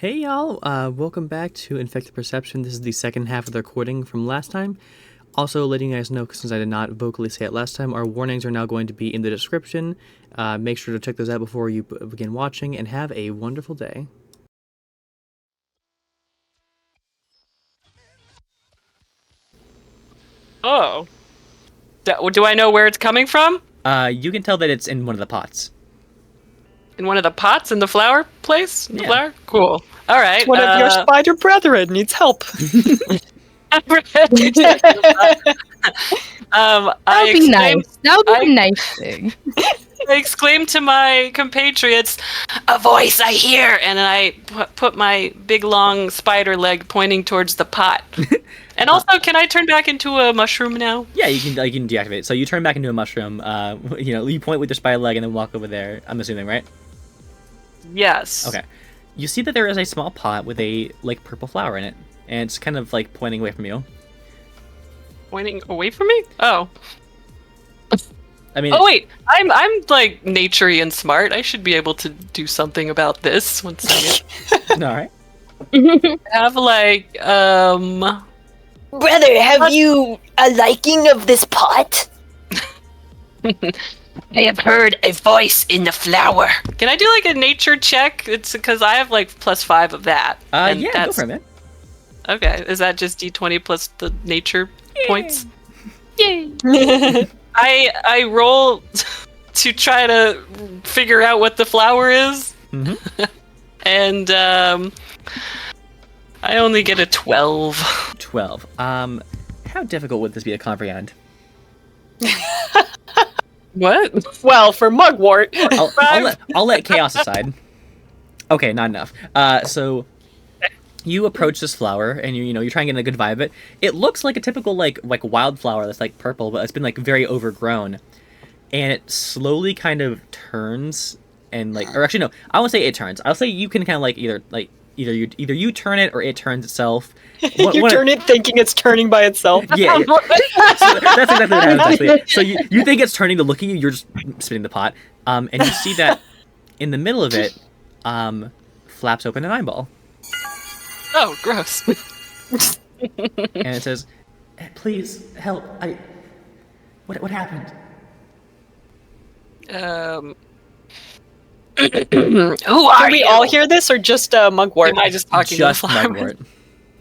Hey y'all, welcome back to Infected Perception. This is the second half of the recording from last time. Also, letting you guys know, since I did not vocally say it last time, our warnings are now going to be in the description. Make sure to check those out before you begin watching, and have a wonderful day. Oh. Do I know where it's coming from? You can tell that it's in one of the pots. In one of the pots in the flower place? Yeah. Flower? Cool. All right. One of your spider brethren needs help. That would be nice. That would be a nice thing. I exclaimed to my compatriots, "A voice I hear!" And then I put my big long spider leg pointing towards the pot. And also, can I turn back into a mushroom now? Yeah, you can deactivate it. So you turn back into a mushroom. You point with your spider leg and then walk over there. I'm assuming, right? Yes. Okay. You see that there is a small pot with a purple flower in it, and it's kind of pointing away from you. Pointing away from me? Oh. I mean. Oh wait, I'm naturey and smart. I should be able to do something about this. 1 second. All right. Have Brother, have you a liking of this pot? I have heard a voice in the flower. Can I do a nature check? It's because I have +5 of that. Yeah, go for it, man. Okay, is that just d20 plus the nature points? Yay! I roll to try to figure out what the flower is. Mm-hmm. And I only get a 12. 12. How difficult would this be to comprehend? What? Well, for mugwort. I'll let chaos aside. Okay, not enough. So you approach this flower and you're trying to get a good vibe of it. It looks like a typical wildflower that's purple, but it's been very overgrown, and it slowly kind of turns and or actually no, I won't say it turns. I'll say you can kind of either you turn it or it turns itself. You turn it thinking it's turning by itself. Yeah. So that's exactly what happens, actually. So you think it's turning to look at you, you're just spinning the pot. And you see that in the middle of it, flaps open an eyeball. Oh, gross. And it says, "Please, help. What happened?" Who are Do we you? all hear this, or just mugwort? Am I just talking Just to the flower? mugwort.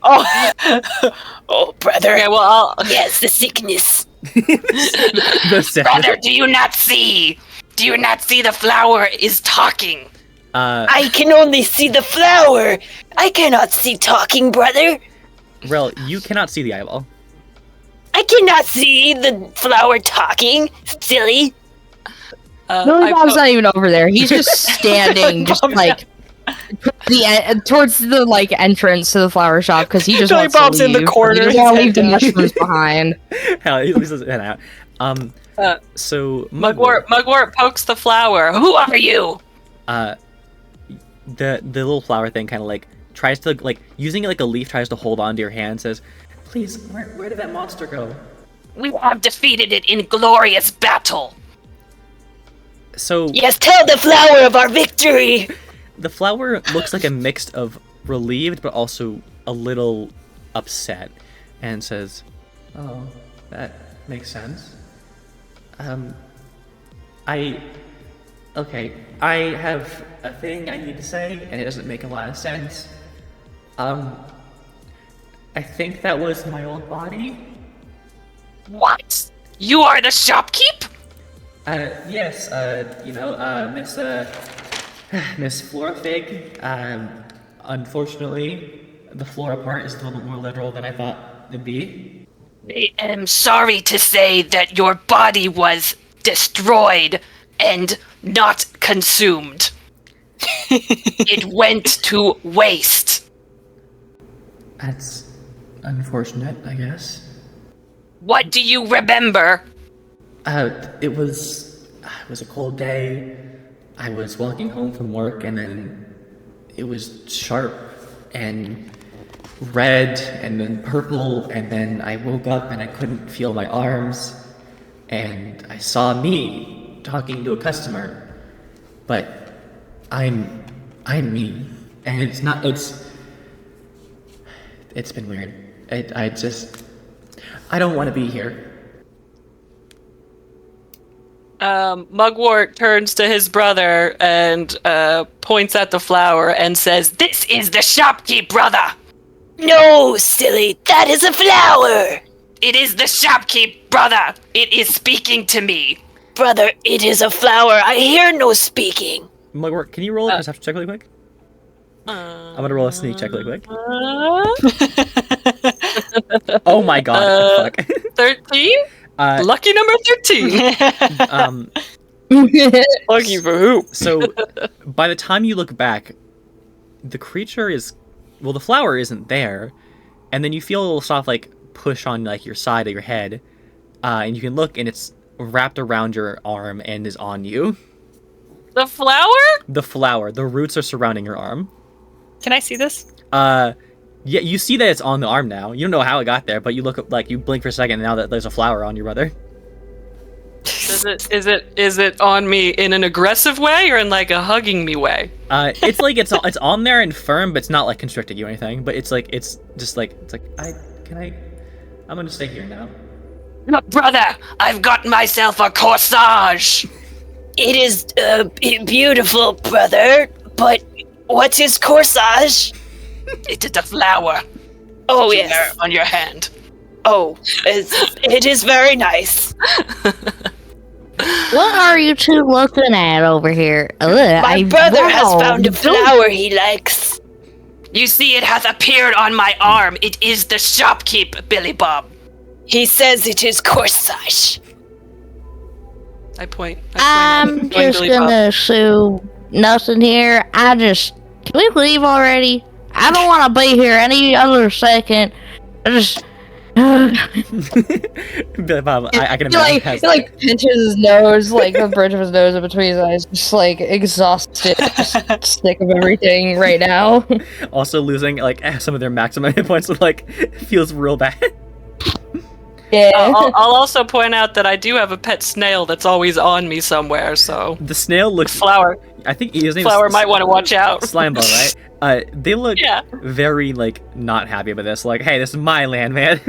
Oh, brother. Okay, well, Yes, the sickness. Brother, do you not see? Do you not see the flower is talking? I can only see the flower. I cannot see talking, brother. Rel, you cannot see the eyeball. I cannot see the flower talking. Silly. Billy Bob's not even over there. He's just standing, just towards the entrance to the flower shop because he just Billy wants Bob's to leave. in the corner. He doesn't want to leave the mushrooms behind. Hell, at least it's head out. So Mugwort pokes the flower. Who are you? The little flower thing kind of tries to using it a leaf, tries to hold on to your hand, says, "Please, where did that monster go?" We have defeated it in glorious battle. So Yes, tell the flower of our victory. the flower looks like a mix of relieved but also a little upset, and says, "Oh, that makes sense. I have a thing I need to say, and it doesn't make a lot of sense. I think that was my old body." What? You are the shopkeep? Yes, Miss Flora Fig. Unfortunately, the Flora part is a little more literal than I thought it'd be. I am sorry to say that your body was destroyed and not consumed. It went to waste. That's unfortunate, I guess. What do you remember? It was a cold day. I was walking home from work, and then it was sharp and red and then purple, and then I woke up and I couldn't feel my arms, and I saw me talking to a customer, but I'm me. And it's been weird. I don't want to be here. Mugwort turns to his brother and points at the flower and says, "This is the shopkeep, brother." No, silly, that is a flower. It is the shopkeep, brother. It is speaking to me. Brother, it is a flower. I hear no speaking. Mugwort, can you roll a perception check really quick? I'm gonna roll a sneak check really quick. Oh my god, fuck. 13? Lucky number 13. Lucky for who? So, by the time you look back, the creature is... Well, the flower isn't there, and then you feel a little soft, like, push on, like, your side of your head, and you can look, and it's wrapped around your arm and is on you. The flower? The flower. The roots are surrounding your arm. Can I see this? Yeah, you see that it's on the arm now. You don't know how it got there, but you look up, like, you blink for a second, and now that there's a flower on your brother. Is it on me in an aggressive way or in like a hugging me way? It's like it's on there and firm, but it's not like constricting you or anything. But it's like I'm gonna stay here now. Brother, I've got myself a corsage. It is beautiful, brother. But what is corsage? It is a flower. Oh Here, yes. on your hand. Oh, it is very nice. What are you two looking at over here? My brother has found a flower he likes. You see, it hath appeared on my arm. It is the shopkeep, Billy Bob. He says it is corsage. I point I'm at just Billy Bob. gonna sue nothing here. Can we leave already? I don't want to be here any other second. I just... Billy Bob, I can imagine. He like pinches his nose, like the bridge of his nose in between his eyes, just like exhausted, just sick of everything right now. Also losing like some of their maximum hit points, like feels real bad. Yeah. I'll also point out that I do have a pet snail that's always on me somewhere, so... The snail looks... Flower. I think his name Flower is might want to watch out. Slimeball, right? They look very, like, not happy about this. Like, hey, this is my land, man.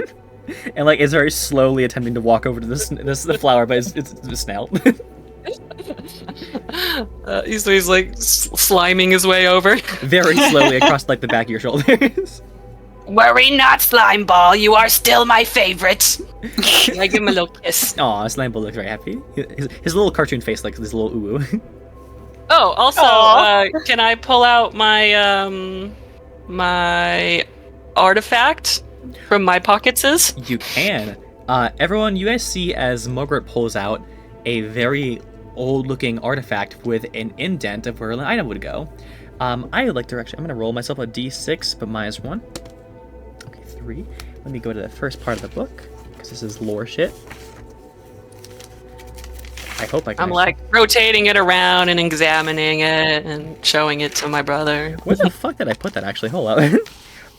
And, like, is very slowly attempting to walk over to the flower, but it's the snail. He's like, sliming his way over. Very slowly across, like, the back of your shoulders. Worry not, Slimeball. You are still my favorite. I give him a little kiss. Aw, Slimeball looks very happy. His little cartoon face, like, this little ooh. Oh, also, can I pull out my, my artifact from my pockets? You can. Everyone, you guys see as Mugwort pulls out a very old-looking artifact with an indent of where an item would go. I would like to actually... I'm going to roll myself a d6, but minus 1. Okay, 3. Let me go to the first part of the book, because this is lore shit. I hope I can... I'm like rotating it around and examining it and showing it to my brother. Where the fuck did I put that, actually? Hold up.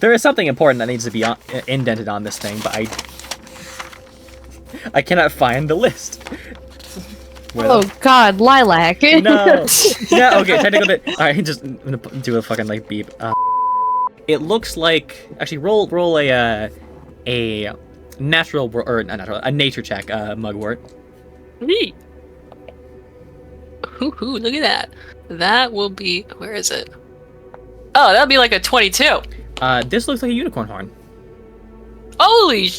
There is something important that needs to be indented on this thing, but I cannot find the list. Oh God, lilac. No. Yeah. Okay. Technical. All right. Just I'm gonna do a fucking like beep. It looks like actually roll a natural or not natural a nature check. Mugwort. Neat. Ooh, look at that. That will be. Where is it? Oh, that'll be like a 22. This looks like a unicorn horn. Holy!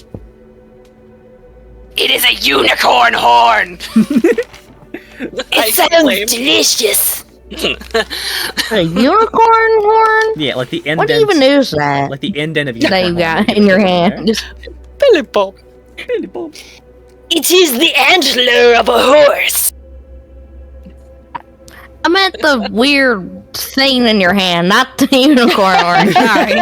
It is a unicorn horn. It sounds delicious. A unicorn horn? Yeah, like the indent. What even is that? Like the indent of That unicorn you horn. got in your hand? Billy Bob. Billy Bob. It is the antler of a horse. I meant the weird thing in your hand, not the unicorn horn. Sorry.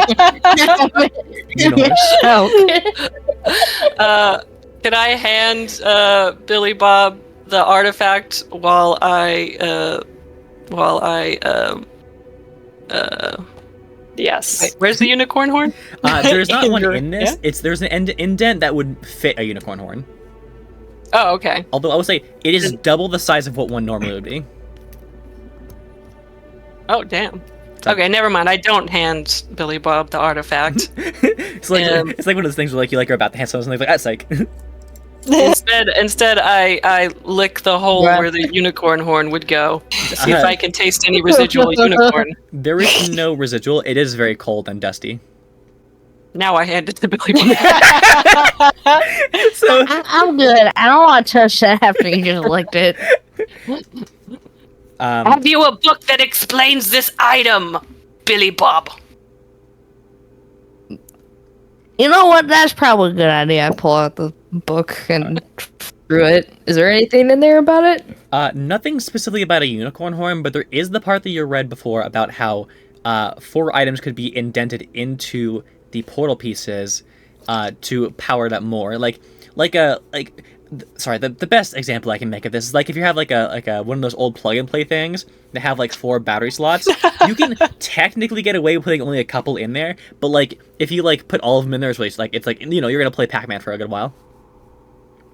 Can I hand Billy Bob the artifact while I Yes. Wait, where's the unicorn horn? There's not one in this. Yeah? There's an indent that would fit a unicorn horn. Oh, okay. Although I would say it is double the size of what one normally would be. Oh, damn. Okay, never mind. I don't hand Billy Bob the artifact. It's like one of those things where like you are about to hand someone something like psych. Instead, I lick the hole where the unicorn horn would go to see if I can taste any residual unicorn. There is no residual. It is very cold and dusty. Now I hand it to Billy Bob. So I'm good. I don't want to touch that after you just licked it. Have you a book that explains this item, Billy Bob? You know what? That's probably a good idea. I pull out the book and through it. Is there anything in there about it? Nothing specifically about a unicorn horn, but there is the part that you read before about how 4 items could be indented into the portal pieces to power it up more. The best example I can make of this is like if you have like a one of those old plug and play things that have like 4 battery slots, you can technically get away with putting only a couple in there, but like if you like put all of them in there, it's like you're gonna play Pac-Man for a good while.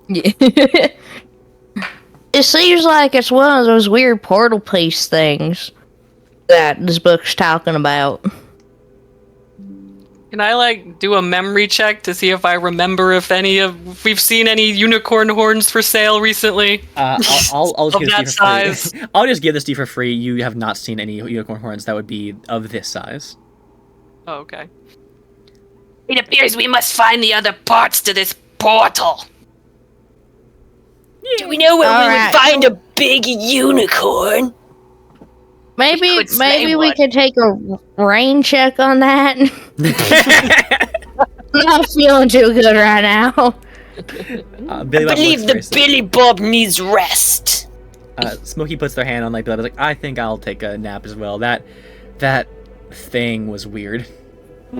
Yeah. It seems like it's one of those weird portal piece things that this book's talking about. Can I like do a memory check to see if I remember if we've seen any unicorn horns for sale recently? I'll Of give that this to you for size. free. I'll just give this to you for free. You have not seen any unicorn horns that would be of this size. Oh, okay. It appears we must find the other parts to this portal. Do we know where we Alright. would find a big unicorn? Maybe could slay we one. could take a rain check on that. I'm not feeling too good right now. Billy I Bob believe looks the very Billy Bob needs rest. Smokey puts their hand on like Billy Bob's like, I think I'll take a nap as well. That thing was weird.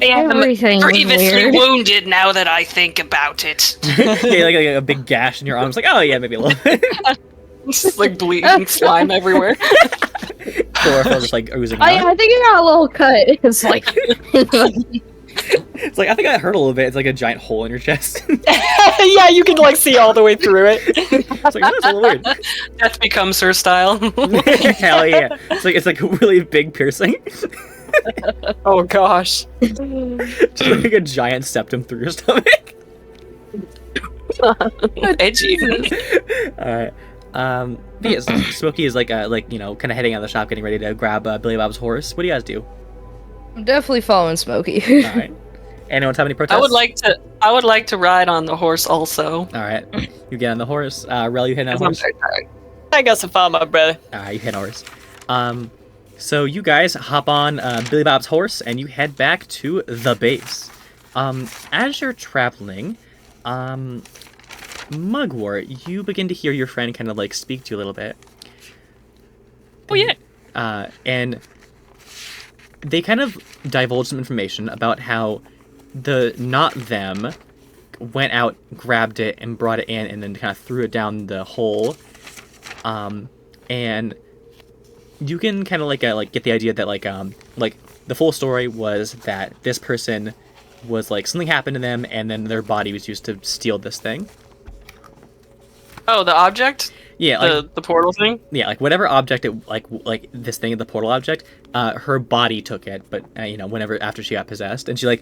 I am Everything was grievously weird. wounded now that I think about it. Yeah, like a big gash in your arm. It's like, oh yeah, maybe a little bit. Just like bleeding slime everywhere. Chlorophyll just like oozing out. I think I got a little cut. It's like It's like, I think I hurt a little bit. It's like a giant hole in your chest. Yeah, you can like see all the way through it. It's like, that's a little weird. Death becomes her style. Hell yeah. It's like a really big piercing. Oh gosh. Just like a giant septum through your stomach. Edgy. Alright. But yes, Smokey is kind of heading out of the shop, getting ready to grab Billy Bob's horse. What do you guys do? I'm definitely following Smokey. Alright. Anyone have any protests? I would like to ride on the horse also. Alright. You get on the horse. Rel, you hit on the I'm horse. very tired. I got some fun, my brother. You hit on horse. So you guys hop on Billy Bob's horse and you head back to the base. As you're traveling, Mugwort, you begin to hear your friend kind of like speak to you a little bit. Oh yeah. And they kind of divulge some information about how the not them went out, grabbed it, and brought it in, and then kind of threw it down the hole. And you can kind of get the idea that like the full story was that this person was like something happened to them, and then their body was used to steal this thing. Oh, the object? Yeah, like The portal thing? yeah, like whatever object it like this thing, the portal object, her body took it, but whenever after she got possessed, and she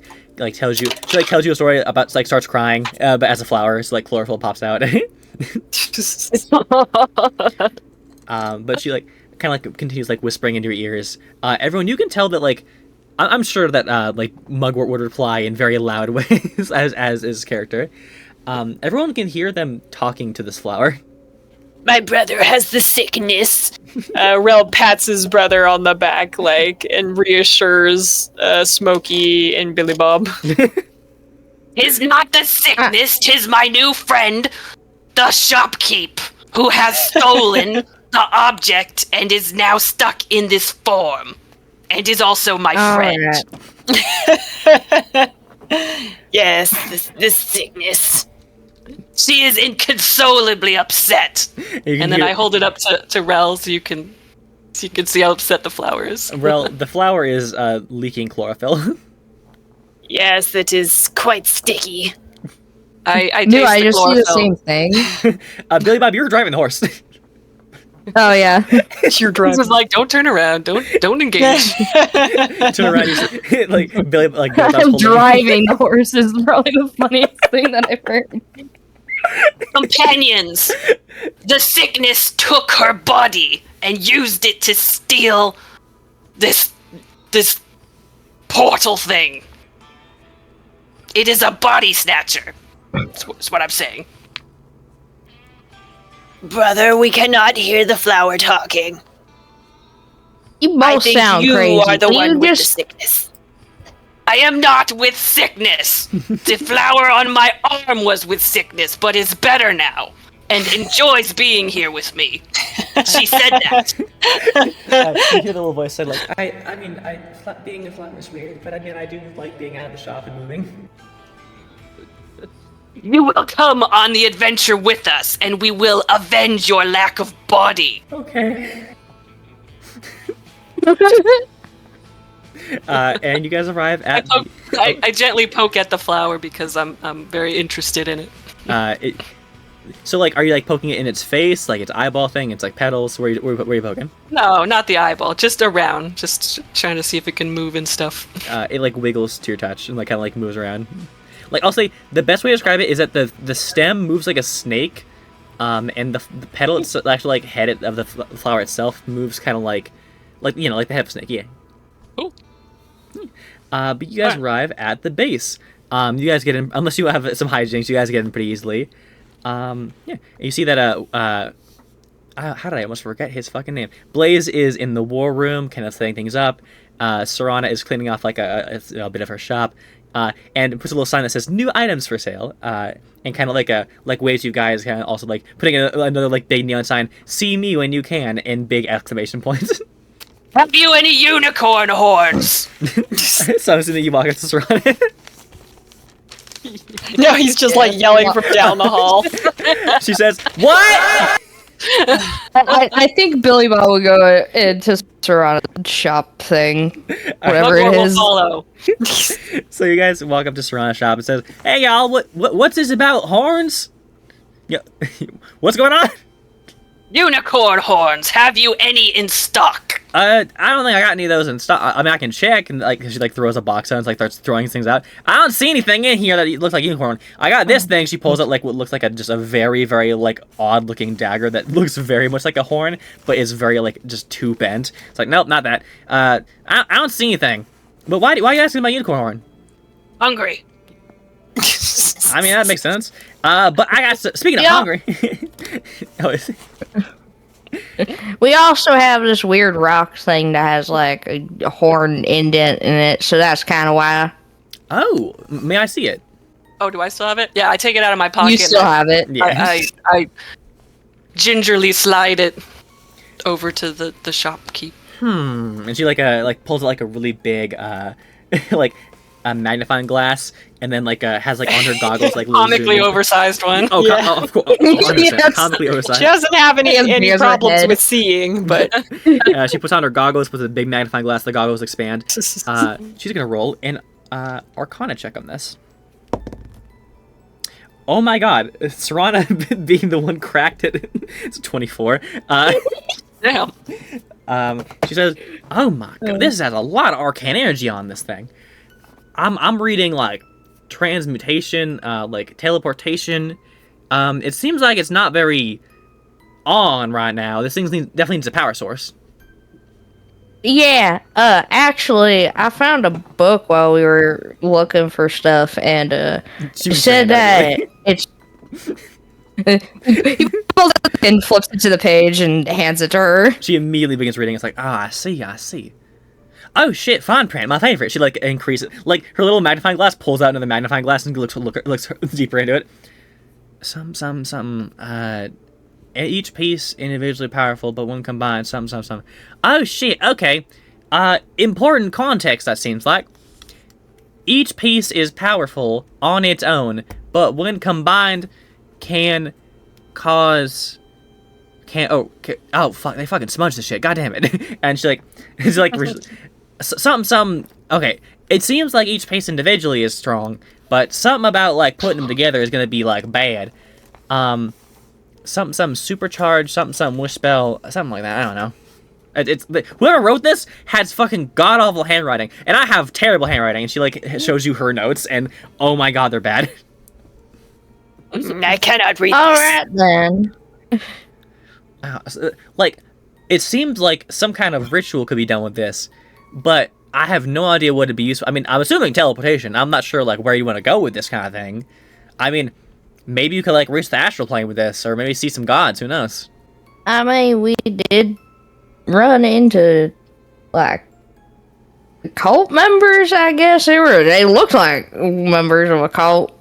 tells you a story about starts crying, but as a flower, so like chlorophyll pops out. But she kind of continues whispering into your ears. Everyone, you can tell that I'm sure that Mugwort would reply in very loud ways as his character. Everyone can hear them talking to this flower. My brother has the sickness. Rel pats his brother on the back, and reassures Smokey and Billy Bob. Tis not the sickness, tis my new friend, the shopkeep, who has stolen the object and is now stuck in this form, and is also my friend. Alright. Yes, this sickness. She is inconsolably upset. And then I hold it up to Rel so you can see how upset the flower is. Rel, the flower is leaking chlorophyll. Yes, it is quite sticky. I No, taste I the just see the chlorophyll. same thing. Billy Bob, you were driving the horse. Oh yeah. You're This driving. is like, don't turn around, don't engage. Turn around, you see, like Billy, like Billy Bob's I'm holding- driving the horse is probably the funniest thing that I've heard. Companions, the sickness took her body and used it to steal this portal thing. It is a body snatcher. That's what I'm saying. Brother, we cannot hear the flower talking. You I both think sound you crazy. are the Will one you with the just sickness. I am not with sickness. The flower on my arm was with sickness, but is better now and enjoys being here with me. She said that. you hear the little voice said, like, I mean, being a flower is weird, but I mean, I do like being out of the shop and moving. You will come on the adventure with us, and we will avenge your lack of body. Okay. And you guys arrive at I gently poke at the flower because I'm very interested in it. So, like, are you, like, poking it in its face? Like, its eyeball thing? It's, like, petals? Where are you poking? No, not the eyeball, just around, just trying to see if it can move and stuff. It, like, wiggles to your touch and, like, kind of, like, moves around. Like, I'll say, the best way to describe it is that the stem moves like a snake, and the petal, it's actually, like, head of the flower itself moves kind of like, you know, like the head of a snake, yeah. Cool. But you guys arrive at the base. You guys get in, unless you have some hijinks, you guys get in pretty easily. Yeah, and you see that, how did I almost forget his fucking name? Blaze is in the war room, kind of setting things up. Serana is cleaning off, like, a bit of her shop. And puts a little sign that says "new items for sale," and kind of like waves you guys, kind of also like putting another like big neon sign, "See me when you can," in big exclamation points. Have you any unicorn horns? So I'm assuming you walk up to Serana. No, he's just like yelling from down the hall. She says, "What?" I think Billy Bob will go into Serana's shop thing, whatever Mugwort it will is. follow. So you guys walk up to Serana's shop and says, "Hey y'all, what's this about horns? Yeah, what's going on?" Unicorn horns. Have you any in stock? I don't think I got any of those in stock. I mean, I can check, and like she like throws a box out and like starts throwing things out. I don't see anything in here that looks like unicorn. I got this thing. She pulls out like what looks like just a very very like odd looking dagger that looks very much like a horn, but is very like just too bent. It's like, nope, not that. I don't see anything. But why are you asking about unicorn horn? Hungry. I mean, that makes sense. But I got speaking of Yeah. hungry. Oh, is it? We also have this weird rock thing that has like a horn indent in it, so that's kind of why. Oh, may I see it? Oh, do I still have it? Yeah, I take it out of my pocket. You still have it. Yeah. I gingerly slide it over to the shopkeep. And she like pulls out like a really big like a magnifying glass, and then like has like on her goggles like little Comically zoom- oversized one. Oh, Yeah. of course, 100%, Yes. comically oversized. She doesn't have any He has a problems head. with seeing, but She puts on her goggles, puts a big magnifying glass. The goggles expand. She's gonna roll an Arcana check on this. Oh my God, Serana being the one cracked it. It's 24. Damn. She says, "Oh my God, this has a lot of arcane energy on this thing. I'm reading like transmutation, like teleportation. It seems like it's not very on right now. This thing definitely needs a power source." Yeah, actually, I found a book while we were looking for stuff, and it She was said saying that it's He pulls it and flips it to the page and hands it to her. She immediately begins reading. It's like, I see. Oh shit, fine print, my favorite. She like increases, like her little magnifying glass pulls out another magnifying glass and looks deeper into it. Each piece individually powerful, but when combined, some. Oh shit, okay. Important context, that seems like. Each piece is powerful on its own, but when combined, can cause... Oh, fuck, they fucking smudged this shit, god damn it. And she's like, okay, it seems like each piece individually is strong, but something about, like, putting them together is gonna be, like, bad. something supercharged, something wish spell, something like that. I don't know. Whoever wrote this has fucking god awful handwriting, and I have terrible handwriting. And she like shows you her notes, and oh my god, they're bad. I cannot read All this. right then. Like, it seems like some kind of ritual could be done with this, but I have no idea what it'd be useful. I mean, I'm assuming teleportation. I'm not sure like where you want to go with this kind of thing. I mean, maybe you could like reach the astral plane with this, or maybe see some gods. Who knows? I mean, we did run into like cult members. I guess they looked like members of a cult.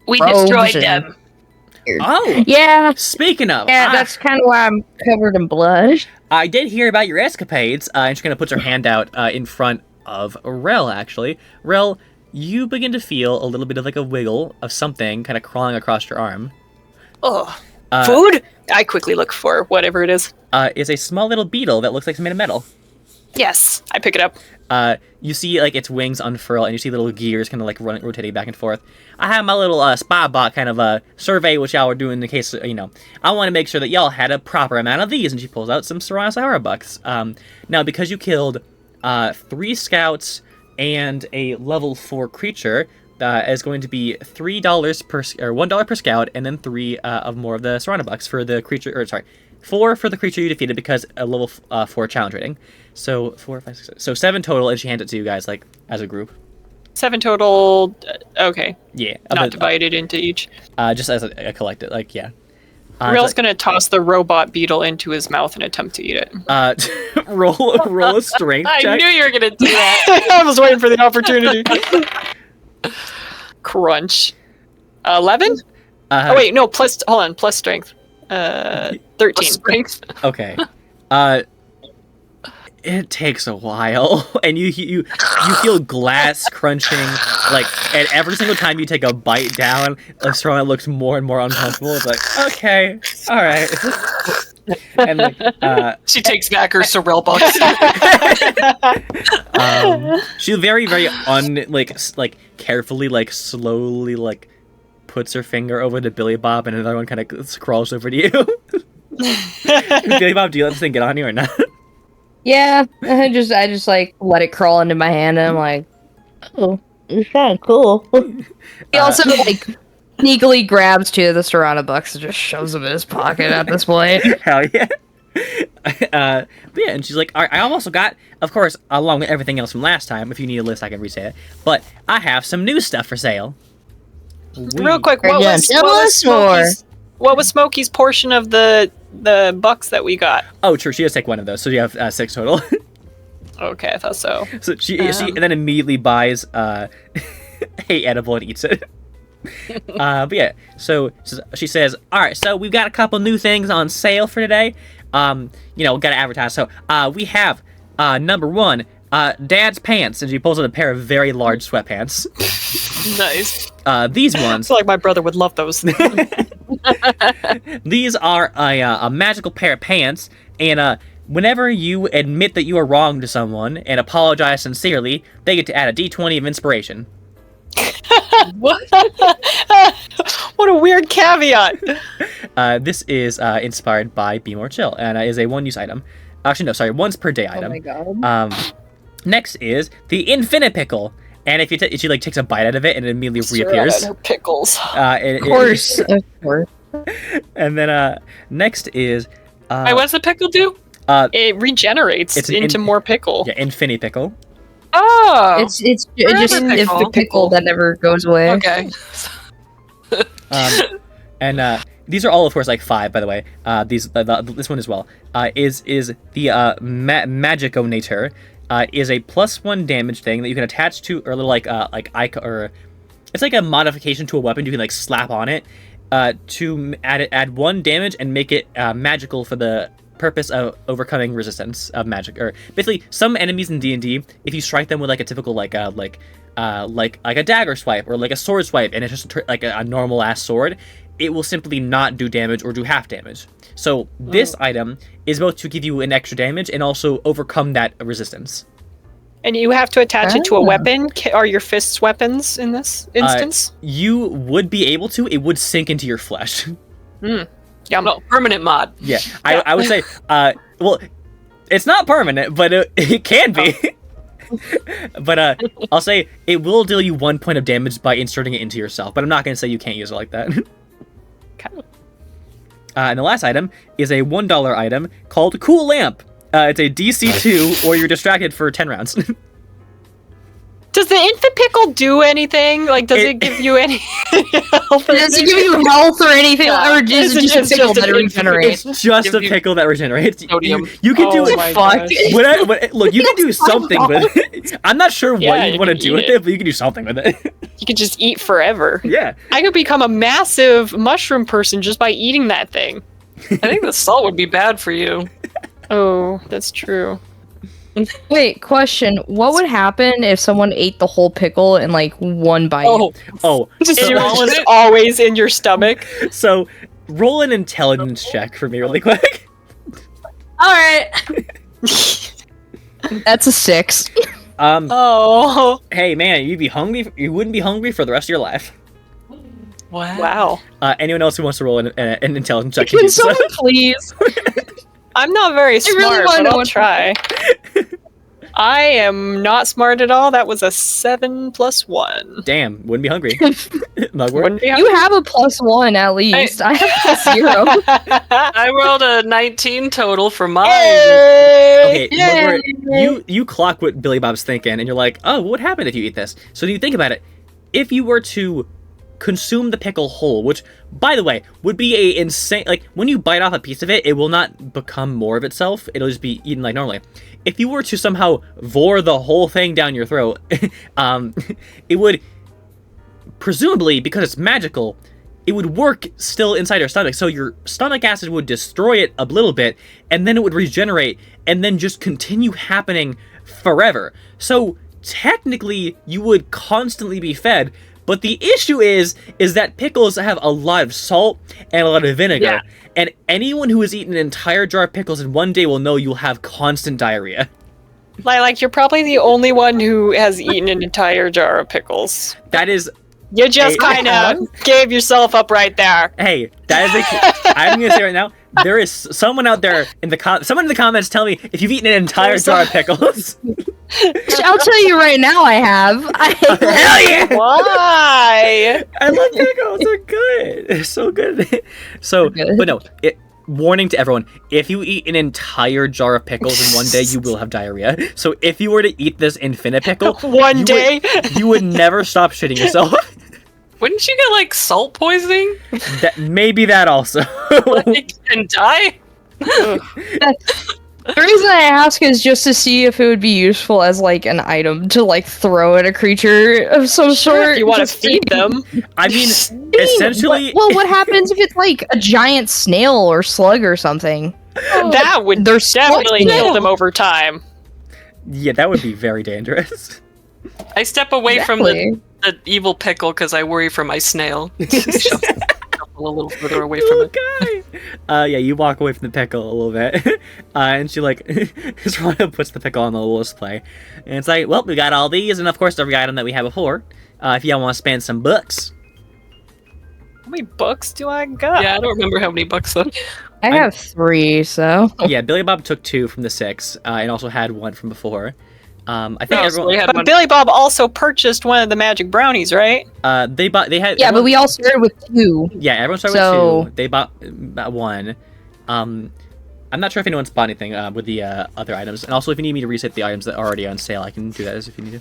We Robes destroyed and- them. Oh, Yeah, speaking of, that's kind of why I'm covered in blood. I did hear about your escapades, and she's gonna put her hand out in front of Rel. Actually, Rel, you begin to feel a little bit of like a wiggle of something kind of crawling across your arm. Oh, Uh, food? I quickly look for whatever it is. Is a small little beetle that looks like it's made of metal. Yes, I pick it up. You see like its wings unfurl, and you see little gears kind of like rotating back and forth. I have my little spy bot kind of survey which y'all were doing in case I want to make sure that y'all had a proper amount of these. And she pulls out some Sarasara bucks. Now because you killed 3 scouts and a level 4 creature, is going to be $3 per or $1 per scout, and then 3 of more of the Sarana bucks for the creature. Or sorry, 4 for the creature you defeated because a level 4 challenge rating. So 4, 5, 6, 7. So 7 total, and she hands it to you guys like as a group. 7 total. Okay. Yeah, Not divided into each. just as a collected, like yeah. Real's gonna toss the robot beetle into his mouth and attempt to eat it. Roll a strength I check. knew you were gonna do that. I was waiting for the opportunity. Crunch. 11? Oh wait, no. Plus. Hold on. Plus strength. 13. Strength. Okay. It takes a while, and you feel glass crunching, like, and every single time you take a bite down, Strona looks more and more uncomfortable. It's like, okay, all right. And then, She takes back her Sorrel box. she very, very carefully, like, slowly, like, puts her finger over to Billy Bob, and another one kind of crawls over to you. Billy Bob, do you let this thing get on you or not? Yeah, I just like let it crawl into my hand, and I'm like, Oh, it's kind of cool. he also like sneakily grabs 2 of the Serrano bucks and just shoves them in his pocket at this point. Hell yeah. But yeah, and she's like, all right, I also got, of course, along with everything else from last time, if you need a list, I can re-say it, but I have some new stuff for sale. Real quick, Are you gonna tell us, or- what was Smokey's portion of the bucks that we got? Oh, true, she does take one of those, so you have 6 total. Okay, I thought so. So she then immediately buys a edible and eats it. But yeah, so she says, all right, so we've got a couple new things on sale for today. Gotta advertise. So we have number 1, Dad's pants, and she pulls out a pair of very large sweatpants. Nice. These I ones, feel like my brother would love those. these are a magical pair of pants, and whenever you admit that you are wrong to someone and apologize sincerely, they get to add a d20 of inspiration. What? What a weird caveat. This is inspired by Be More Chill, and is a 1-use item. Actually, no, sorry, once per day Oh item. my god. Next is the Infinite Pickle, and if you she like takes a bite out of it and it immediately reappears. Her pickles. Of course. And then next is Wait, what's the pickle do? It regenerates It's an into more pickle. yeah, Infini Pickle. Oh. It's just Forever if the pickle. pickle that never goes away. Okay. And these are all, of course, like 5, by the way. This one as well is the Magiconator. Is a +1 damage thing that you can attach to, or a little it's like a modification to a weapon you can like slap on it to add 1 damage and make it magical for the purpose of overcoming resistance of magic. Or basically, some enemies in D&D, if you strike them with like a typical like a dagger swipe or like a sword swipe, and it's just like a normal ass sword, it will simply not do damage or do half damage. So this item is both to give you an extra damage and also overcome that resistance. And you have to attach it to a Oh. weapon. Are your fists weapons in this instance? You would be able to. It would sink into your flesh. No, permanent mod. Yeah, I would say, well, it's not permanent, but it can be. But I'll say it will deal you 1 point of damage by inserting it into yourself, but I'm not going to say you can't use it like that. Okay. And the last item is a $1 item called Cool Lamp. It's a DC 2, or you're distracted for 10 rounds. Does the infant pickle do anything? Like, does it give you any health? Does it give you health or anything? Yeah. Or is it just a pickle that regenerates? It's just a pickle that regenerates. Sodium. You can do Oh it. my Fuck. gosh. Look, you can do something with it. I'm not sure Yeah, what you you want to can do eat with it. it, but you can do something with it. You could just eat forever. Yeah. I could become a massive mushroom person just by eating that thing. I think the salt would be bad for you. Oh, that's true. Wait, question. What would happen if someone ate the whole pickle in like one bite? Oh, Just So- swallow's always in your stomach. so roll an intelligence check for me really quick. Alright. That's a 6. Oh, Hey man, you'd be hungry. You wouldn't be hungry for the rest of your life. wow. Anyone else who wants to roll an intelligence check? Can someone please? I'm not very really smart, wanna but know I'll what- try. I am not smart at all. That was a 7 + 1. Damn, wouldn't be hungry. Mugwort. Wouldn't be You have a +1 at least. I have a 0. I rolled a 19 total for mine. Okay, Yay! Mugwort, you clock what Billy Bob's thinking, and you're like, oh, what would happen if you eat this? So you think about it. If you were to consume the pickle whole, which, by the way, would be a insane... Like, when you bite off a piece of it, it will not become more of itself. It'll just be eaten like normally. If you were to somehow vor the whole thing down your throat, it would, presumably, because it's magical, it would work still inside your stomach. So your stomach acid would destroy it a little bit, and then it would regenerate, and then just continue happening forever. So technically, you would constantly be fed. But the issue is that pickles have a lot of salt and a lot of vinegar. Yeah. And anyone who has eaten an entire jar of pickles in one day will know you'll have constant diarrhea. Like, you're probably the only one who has eaten an entire jar of pickles. That is, You just Hey, kind of gave yourself up right there. hey, that is I'm gonna say right now, there is someone out there someone in the comments tell me if you've eaten an entire jar of pickles. I'll tell you right now I have. Hell yeah! Why? I love pickles. They're good. They're so good. So, Good. but no. Warning to everyone: if you eat an entire jar of pickles in one day, you will have diarrhea. So, if you were to eat this infinite pickle, One you day? you would never stop shitting yourself. Wouldn't you get like salt poisoning? Maybe that also. Like, and die? The reason I ask is just to see if it would be useful as like an item to like throw at a creature of some sort. You want to Just feed them? I mean, essentially, Well, what happens if it's like a giant snail or slug or something? That would They're definitely spoiled. kill them over time. yeah, that would be very dangerous. I step away from Exactly. the evil pickle because I worry for my snail. Shuffle a little further away from it. Okay. Yeah, you walk away from the pickle a little bit, and she like, Serana puts the pickle on the little display, and it's like, well, we got all these, and of course every item that we had before. If y'all want to spend some bucks, How many books do I got? Yeah, I don't remember how many bucks though. I have 3, so yeah, Billy Bob took 2 from the 6, and also had 1 from before. I think No, so everyone we had But one. Billy Bob also purchased one of the magic brownies, right? they had yeah, but we all started with 2. yeah, everyone started So- with 2. They bought 1. I'm not sure if anyone's bought anything with the other items, and also if you need me to reset the items that are already on sale, I can do that if you need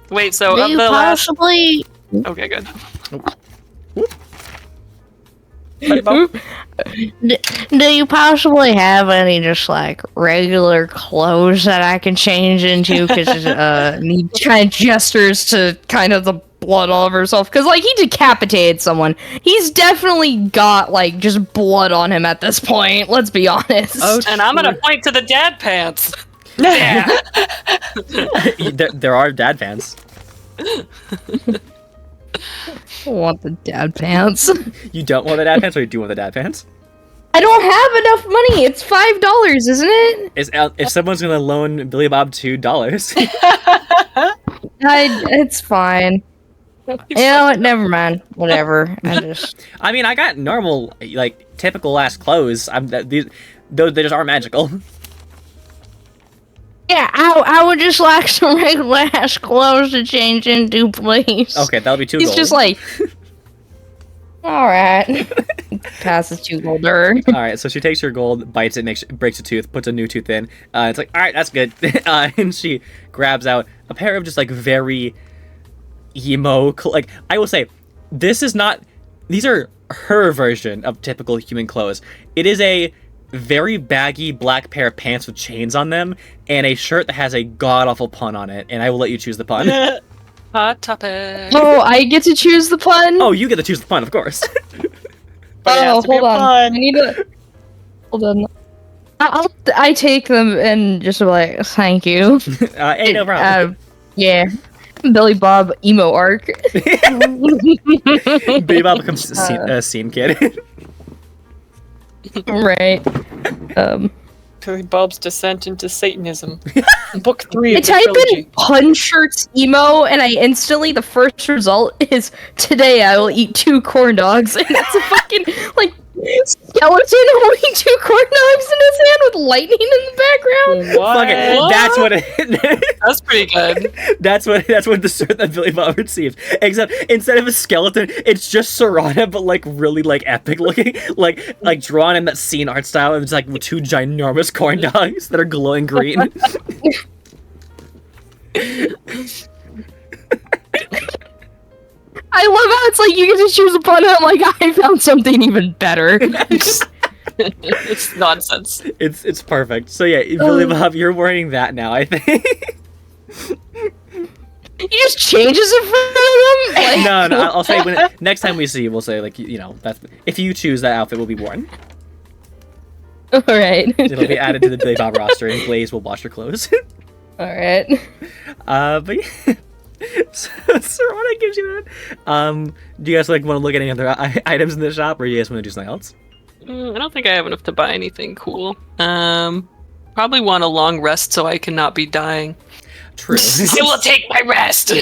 to. Wait, so Do of you the last. possibly Okay, good. Billy Bob? do you possibly have any just like regular clothes that I can change into? Because He kind of gestures to kind of the blood all over himself because like he decapitated someone. He's definitely got like just blood on him at this point. Let's be honest. Oh, And I'm gonna point to the dad pants. there are dad fans. I want the dad pants. You don't want the dad pants, or you do want the dad pants? I don't have enough money. It's $5, isn't it? If someone's gonna loan Billy Bob $2, It's fine. You know what? Never mind. Whatever. I mean, I got normal, like, typical ass clothes. They just aren't magical. Yeah, I would just like some regular ass clothes to change into, please. Okay, that'll be 2 He's gold. just like, All right. passes 2 gold to her. All right, so she takes your gold, bites it, breaks a tooth, puts a new tooth in. It's like, all right, that's good. And she grabs out a pair of just like very emo, like I will say, these are her version of typical human clothes. It is a very baggy black pair of pants with chains on them and a shirt that has a god awful pun on it. And I will let you choose the pun. Hot topic. Oh, I get to choose the pun? Oh, you get to choose the pun, of course. But it has Oh, to be a hold on. I pun. need to... Hold on. I take them and just be like, thank you. Hey, no problem. Yeah. Billy Bob emo arc. Baby Bob becomes a scene kid. Right. Billy Bob's descent into Satanism. Book 3 I of the type trilogy. in pun shirts emo, and I instantly, the first result is, today I will eat 2 corn dogs, and it's a fucking, like, skeleton holding 2 corn dogs in his hand with lightning in the background. What? Fuck it. That's what it. That's pretty good. That's what the shirt that Billy Bob received. Except instead of a skeleton, it's just Serana, but like really like epic looking, like drawn in that scene art style, and it's like 2 ginormous corn dogs that are glowing green. I love how it's like, you get to choose a pun, and I'm like, I found something even better. It's nonsense. It's perfect. So yeah, Billy Bob, you're wearing that now, I think. He just changes it for them? Like, No, I'll say next time we see you, we'll say like that's if you choose that outfit will be worn. Alright. It'll be added to the Billy Bob roster, and Blaze will wash your clothes. Alright. But yeah. So Serana gives you that. Do you guys want to look at any other items in the shop, or do you guys want to do something else? I don't think I have enough to buy anything cool. Probably want a long rest so I cannot be dying. True. It will take my rest.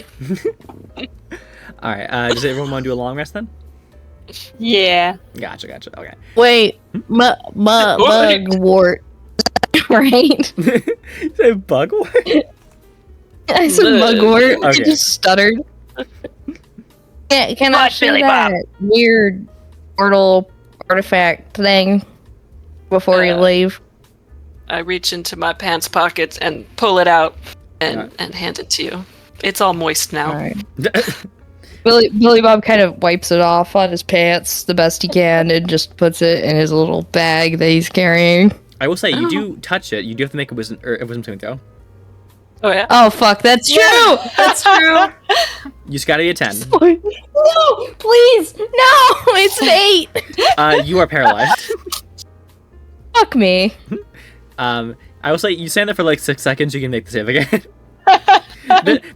All right. Does everyone want to do a long rest then? Yeah. Gotcha. Okay. Wait, bugwort. Right? Say bugwort? I said mugwort. I Okay. just stuttered. Can I What, see Billy that weird portal artifact thing before you leave? I reach into my pants pockets and pull it out and hand it to you. It's all moist now. Alright. Billy Bob kind of wipes it off on his pants the best he can and just puts it in his little bag that he's carrying. I will say, you do touch it. You do have to make a wisdom saving throw. Oh yeah. Oh fuck, that's true! That's true! You just gotta be a 10. No! Please! No! It's an 8! You are paralyzed. Fuck me. I will say, you stand there for like 6 seconds, you can make the save again.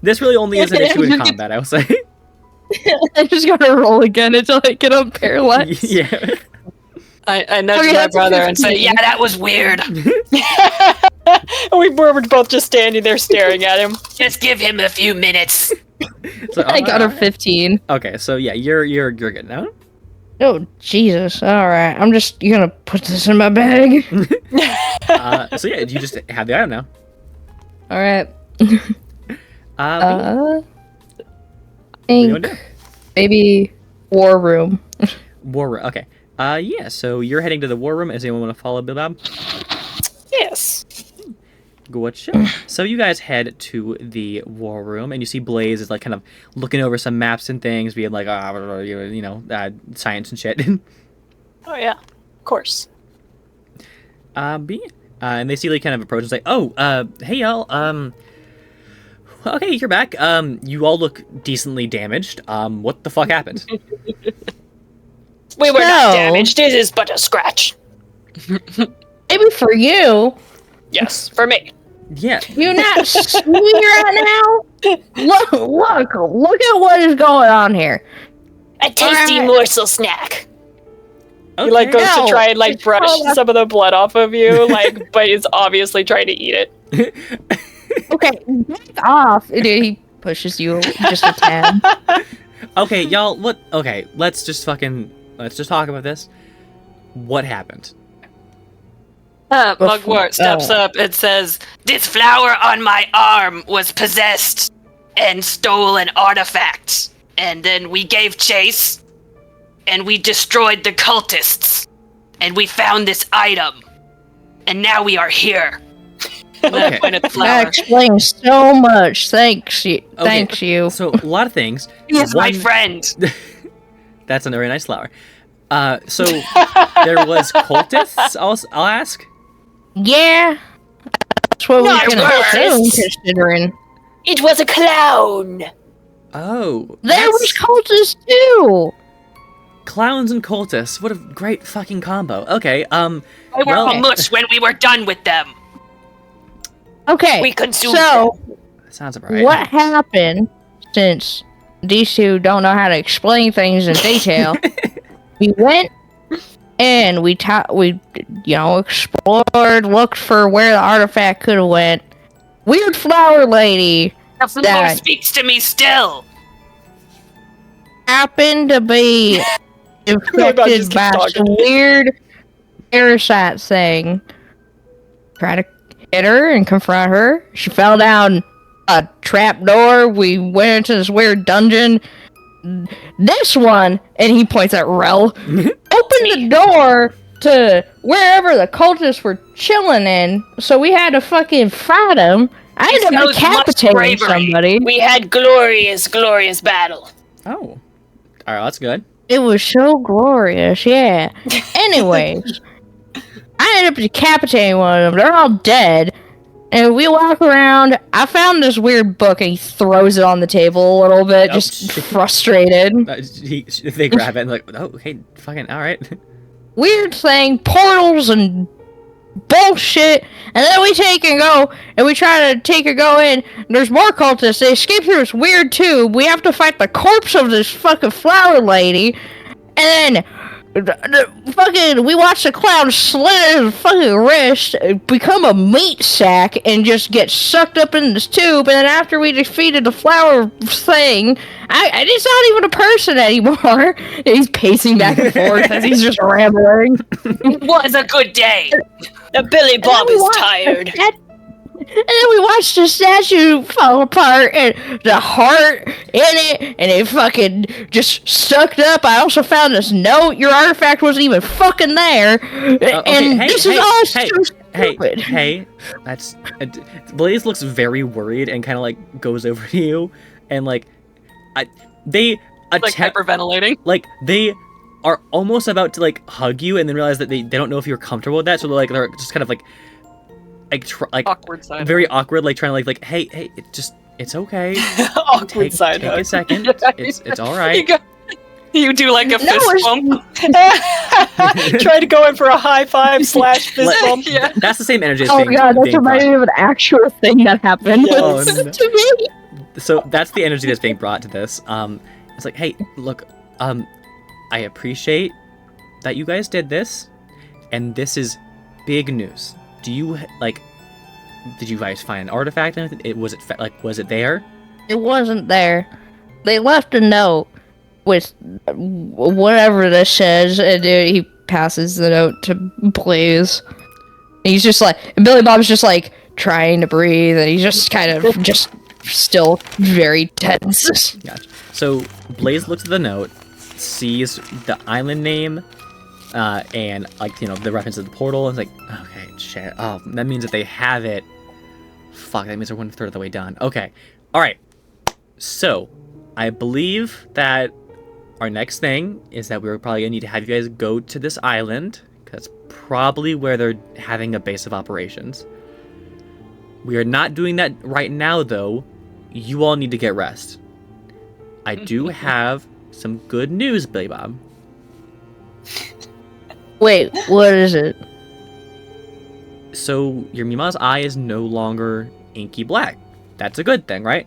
This really only is an issue in combat, I will say. I just gotta roll again until I get unparalyzed. Yeah. I nudge Okay, my that's a brother and say, 15. "Yeah, that was weird. We were both just standing there staring at him. Just give him a few minutes. So, I got a 15. Okay, so yeah, you're good now. Oh, Jesus. Alright, I'm just gonna put this in my bag. So yeah, you just have the item now. Alright. What I do you wanna do? think maybe war room. War room. Okay. Yeah. So you're heading to the war room. Does anyone want to follow Bill Bob? Yes. Gotcha. So you guys head to the war room, and you see Blaze is like kind of looking over some maps and things, being like, science and shit. Oh yeah. Of course. But yeah. And they see like kind of approach and say, "Oh, hey y'all. Okay, you're back. You all look decently damaged. What the fuck happened?" We were not No. damaged. It is but a scratch. Maybe for you. Yes, for me. Yeah. You not sweet right now? Look at what is going on here. A tasty Alright. morsel snack. Okay. He like goes to No. try and like brush some of the blood off of you, like, but is obviously trying to eat it. Okay, back off. He pushes you just a tad. Okay, y'all. What? Okay, let's just talk about this. What happened? Mugwort steps up and says, This flower on my arm was possessed and stole an artifact. And then we gave chase, and we destroyed the cultists. And we found this item. And now we are here. and then I point at the That flower. explains so much. Thanks you. So a lot of things. He is my One- friend. That's a very nice flower. So there was cultists. I'll ask. Yeah. That's what Not we can worse. assume, considering. It was a clown. Oh, There was that's- cultists too! clowns and cultists. What a great fucking combo. Okay. They were Well, mush when we were done with them. Okay, We consumed so, sounds about right. what happened, since these two don't know how to explain things in detail, we went and we explored, looked for where the artifact could have went. Weird flower lady The flower Dad. speaks to me still. happened to be God, just infected keep by talking. some weird parasite thing. Try to hit her and confront her. She fell down a trap door. We went into this weird dungeon. This one, and he points at Rel, opened the door to wherever the cultists were chilling in, so we had to fucking fight them. I ended up shows much decapitating bravery. somebody. We had glorious battle. Oh, all right. That's good. It was so glorious, yeah. Anyways, I ended up decapitating one of them. They're all dead. And we walk around. I found this weird book and he throws it on the table a little bit, just Ouch. frustrated. They grab it and like, oh, okay, fucking, all right. Weird thing, portals and bullshit. And then we take and go, and we try to take and go in. And there's more cultists. They escape through this weird tube. We have to fight the corpse of this fucking flower lady. And then fucking, we watch the clown slit his fucking wrist, become a meat sack, and just get sucked up in this tube. And then after we defeated the flower thing, it's not even a person anymore. And he's pacing back and forth as he's just rambling. It was a good day. The Billy Bob we is watched tired. And then we watched the statue fall apart and the heart in it, and it fucking just sucked up. I also found this note. Your artifact wasn't even fucking there. And this is all so stupid. Hey, that's Blaze looks very worried and kind of like goes over to you and like, they Like attack, hyperventilating. like they are almost about to like hug you and then realize that they don't know if you're comfortable with that, so they're just kind of like Awkward side. very awkward, like trying to like hey, it's okay. Awkward side Take a hug. second. It's all right. You do like a fist it's- bump. Try to go in for a high five / fist Let- bump. Yeah. That's the same energy as Oh being, god, that's being reminding me of an actual thing that happened Oh, no. to me. brought. So that's the energy that's being brought to this. It's like, hey, look, I appreciate that you guys did this, and this is big news. Do you did you guys find an artifact? And anything? Was it there? It wasn't there. They left a note with whatever this says, and he passes the note to Blaze. He's just like, and Billy Bob's just like trying to breathe, and he's just kind of just still very tense. Gotcha. So Blaze looks at the note, sees the island name, and the reference to the portal, and is like, okay, shit. Oh, that means that they have it. Fuck, that means they're 1/3 of the way done. Okay, all right. So I believe that our next thing is that we're probably gonna need to have you guys go to this island, because that's probably where they're having a base of operations. We are not doing that right now, though. You all need to get rest. I do have some good news, Billy Bob. Wait, what is it? So your Mima's eye is no longer inky black. That's a good thing, right?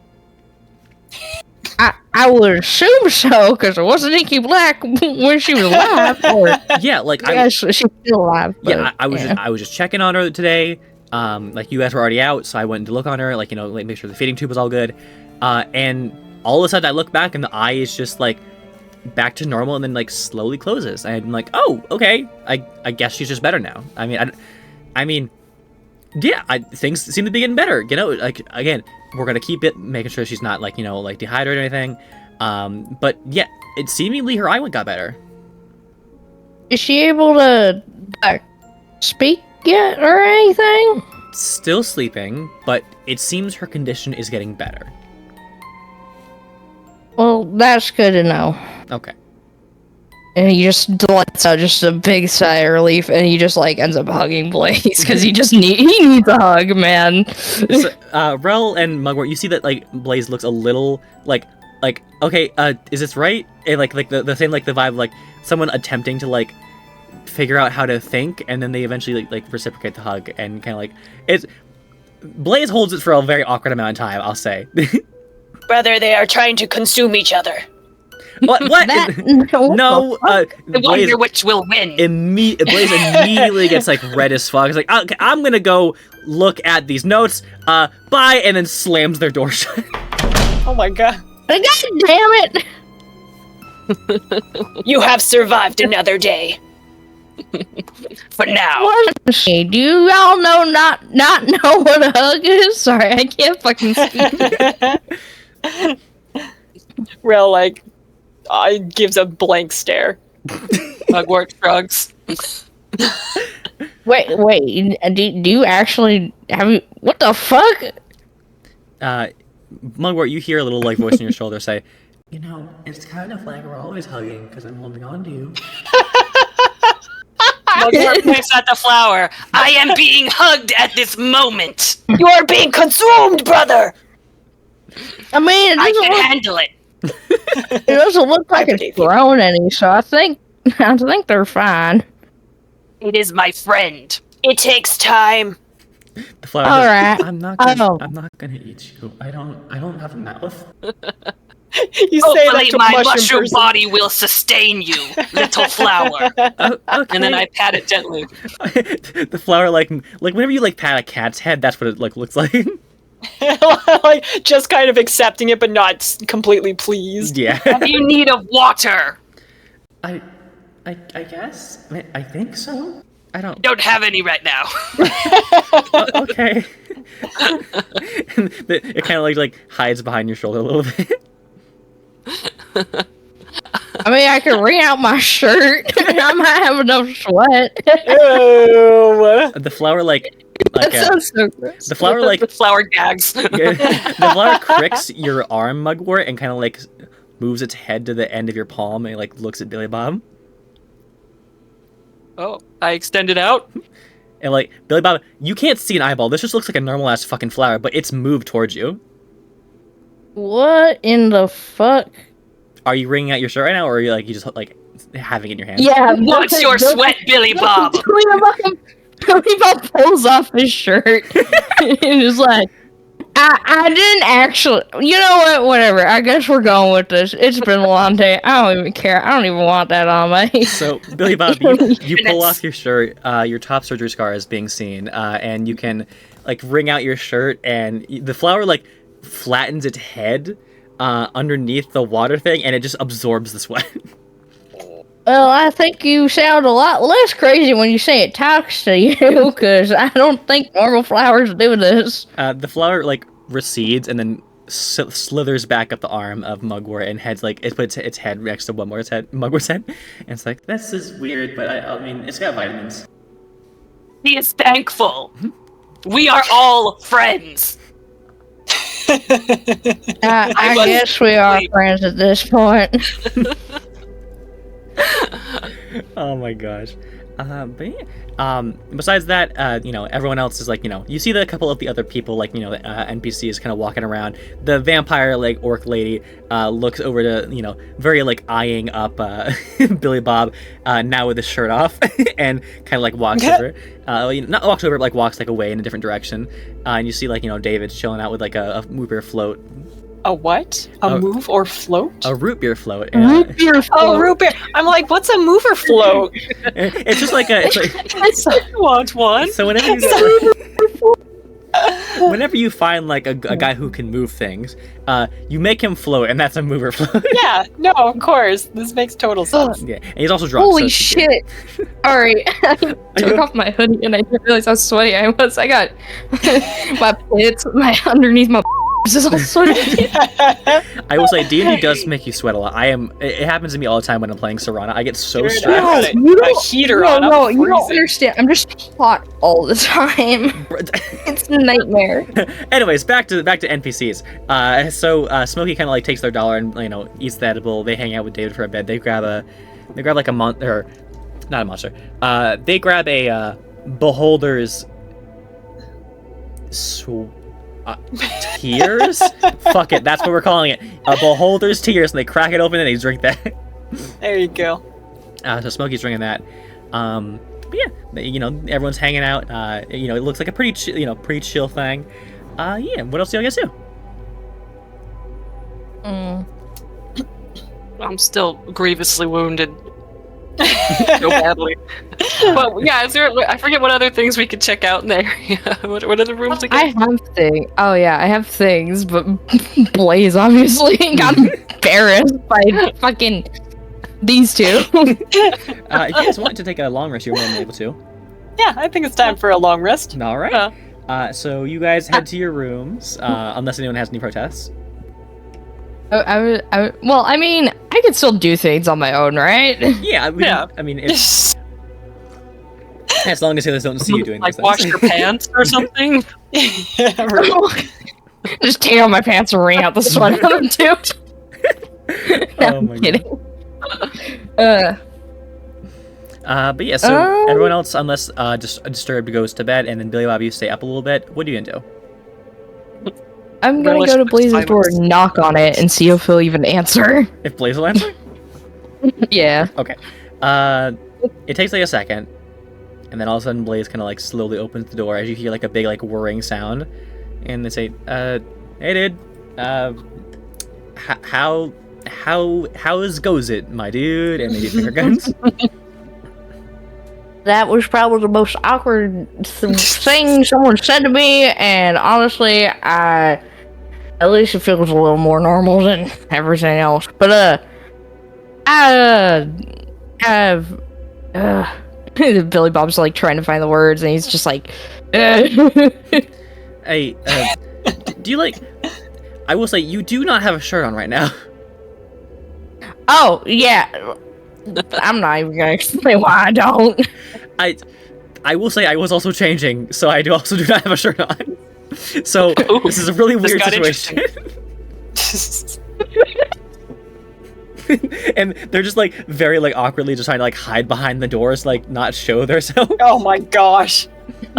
I would assume so, because it wasn't inky black when she was alive. Or Yeah, like I guess she's still alive. yeah, but, I was just checking on her today. Like you guys were already out, so I went to look on her, make sure the feeding tube was all good. And all of a sudden I look back and the eye is just like back to normal and then like slowly closes. And I'm like, oh, okay. I guess she's just better now. I mean, yeah, things seem to be getting better. You know, like again, we're gonna keep it, making sure she's not like, you know, like dehydrated or anything. But yeah, it seemingly her eye got better. Is she able to like speak yet or anything? Still sleeping, but it seems her condition is getting better. Well, that's good to know. Okay. And he just lets out just a big sigh of relief, and he just like ends up hugging Blaze because he needs a hug, man. So, Rel and Mugwort, you see that like Blaze looks a little like okay, is this right? And like the same like the vibe of, like someone attempting to like figure out how to think, and then they eventually like reciprocate the hug, and kind of like it's Blaze holds it for a very awkward amount of time, I'll say. Brother, they are trying to consume each other. What? No. I wonder which will win. Blaze immediately gets like red as fuck. He's like, okay, I'm gonna go look at these notes. Bye, and then slams their door shut. Oh my god. God damn it! You have survived another day. For now. What is she? Do you all not know what a hug is? Sorry, I can't fucking speak. Rel like gives a blank stare. Mugwort shrugs. Wait, do you actually have you? What the fuck? Mugwort, you hear a little like voice in your shoulder say, "You know, it's kind of like we're always hugging because I'm holding on to you." Mugwort points at the flower. I am being hugged at this moment. You are being consumed, brother! I mean, I can handle it. it doesn't look like it's grown any, so I think they're fine. It is my friend. It takes time. The flower All says, right. I'm not gonna eat you. I don't have a mouth. You say that Hopefully to my mushroom mushroom person. body will sustain you, little flower. Okay. And then I pat it gently. The flower like whenever you like pat a cat's head, that's what it like looks like. Like just kind of accepting it, but not completely pleased. Yeah. Have you need of water? I guess. I think so. I don't. Don't have any right now. Okay. It kind of like hides behind your shoulder a little bit. I mean, I can wring out my shirt. I might have enough sweat. Ew. The flower That sounds so gross. the flower like The flower gags. the flower cricks your arm, Mugwort, and kind of like moves its head to the end of your palm and like looks at Billy Bob. Oh, I extend it out. And like Billy Bob, you can't see an eyeball. This just looks like a normal ass fucking flower, but it's moved towards you. What in the fuck? Are you wringing out your shirt right now, or are you just like having it in your hand? Yeah. What's your sweat, Billy Bob? Billy Bob pulls off his shirt and is like, I didn't actually. You know what? Whatever. I guess we're going with this. It's been a long day. I don't even care. I don't even want that on me. So Billy Bob, you pull off your shirt. Your top surgery scar is being seen, and you can like wring out your shirt, and the flower like flattens its head underneath the water thing, and it just absorbs the sweat. Well, I think you sound a lot less crazy when you say it talks to you, because I don't think normal flowers do this. The flower like recedes and then slithers back up the arm of Mugwort and heads like it puts its head next to Mugwort's head, and it's like, this is weird, but I mean it's got vitamins. He is thankful. We are all friends. I guess we are friends at this point. Oh my gosh. But yeah. Besides that, everyone else is like, you see a couple of the other people, like, NPCs kind of walking around. The vampire, like, orc lady, looks over to, very, like, eyeing up, Billy Bob, now with his shirt off, and kind of, like, walks over. Not walks over, but, like, walks, like, away in a different direction. And you see, like, David's chilling out with, like, a root beer float. A what? A move or float? A root beer float. Root beer float. Oh, root beer. I'm like, what's a mover float? It's just like a... It's like, I want one. so whenever you whenever you find like a guy who can move things, you make him float, and that's a mover float. Yeah, no, of course. This makes total sense. Yeah, and he's also drunk. Holy so it's shit! Alright, I took off my hoodie and I didn't realize how sweaty I was. I got my pits, underneath my is all sweaty. I will say D&D does make you sweat a lot. It happens to me all the time when I'm playing Serana. I get so Dude, stressed. I got a heater on. I'm No, you don't freezing. understand. I'm just hot all the time. It's a nightmare. Anyways, back to NPCs. So Smokey kind of like takes their dollar and eats the edible. They hang out with David for a bit. They grab like a monster, not a monster. They grab a beholder's tears. Fuck it, that's what we're calling it. A beholder's tears, and they crack it open and they drink that. There you go. So Smokey's drinking that. But yeah, everyone's hanging out. It looks like a pretty chill thing. Yeah. What else do y'all guys do? I'm still grievously wounded. So badly. But yeah, I forget what other things we could check out in there. what are the rooms again? I have things. Oh yeah, I have things, but Blaze obviously got embarrassed by fucking these two. If you guys want to take a long rest, you're more than able to. Yeah, I think it's time for a long rest. All right. So you guys head to your rooms, unless anyone has any protests. Well, I mean, I could still do things on my own, right? Yeah. I mean, as long as others don't see you doing like these wash things. your pants or something. Yeah, right. Just take out my pants and wring out the sweat on them too. Oh my kidding. But yeah, so everyone else, unless just Disturbed goes to bed, and then Billy Bob, you stay up a little bit. What are you gonna do? I'm gonna go to Blaze's door and knock on it and see if he'll even answer. If Blaze will answer? Yeah. Okay. It takes like a second, and then all of a sudden Blaze kind of like slowly opens the door as you hear like a big like whirring sound, and they say, "Hey, dude, how's goes it, my dude?" And they do finger guns. That was probably the most awkward thing someone said to me, and honestly, at least it feels a little more normal than everything else. But Billy Bob's like trying to find the words, and he's just like, Hey, do you like? I will say you do not have a shirt on right now. "Oh yeah." I'm not even gonna explain why I don't. I will say I was also changing, so I also do not have a shirt on. So this is a really weird got situation. And they're just like very like awkwardly just trying to like hide behind the doors, like not show themselves. Oh my gosh.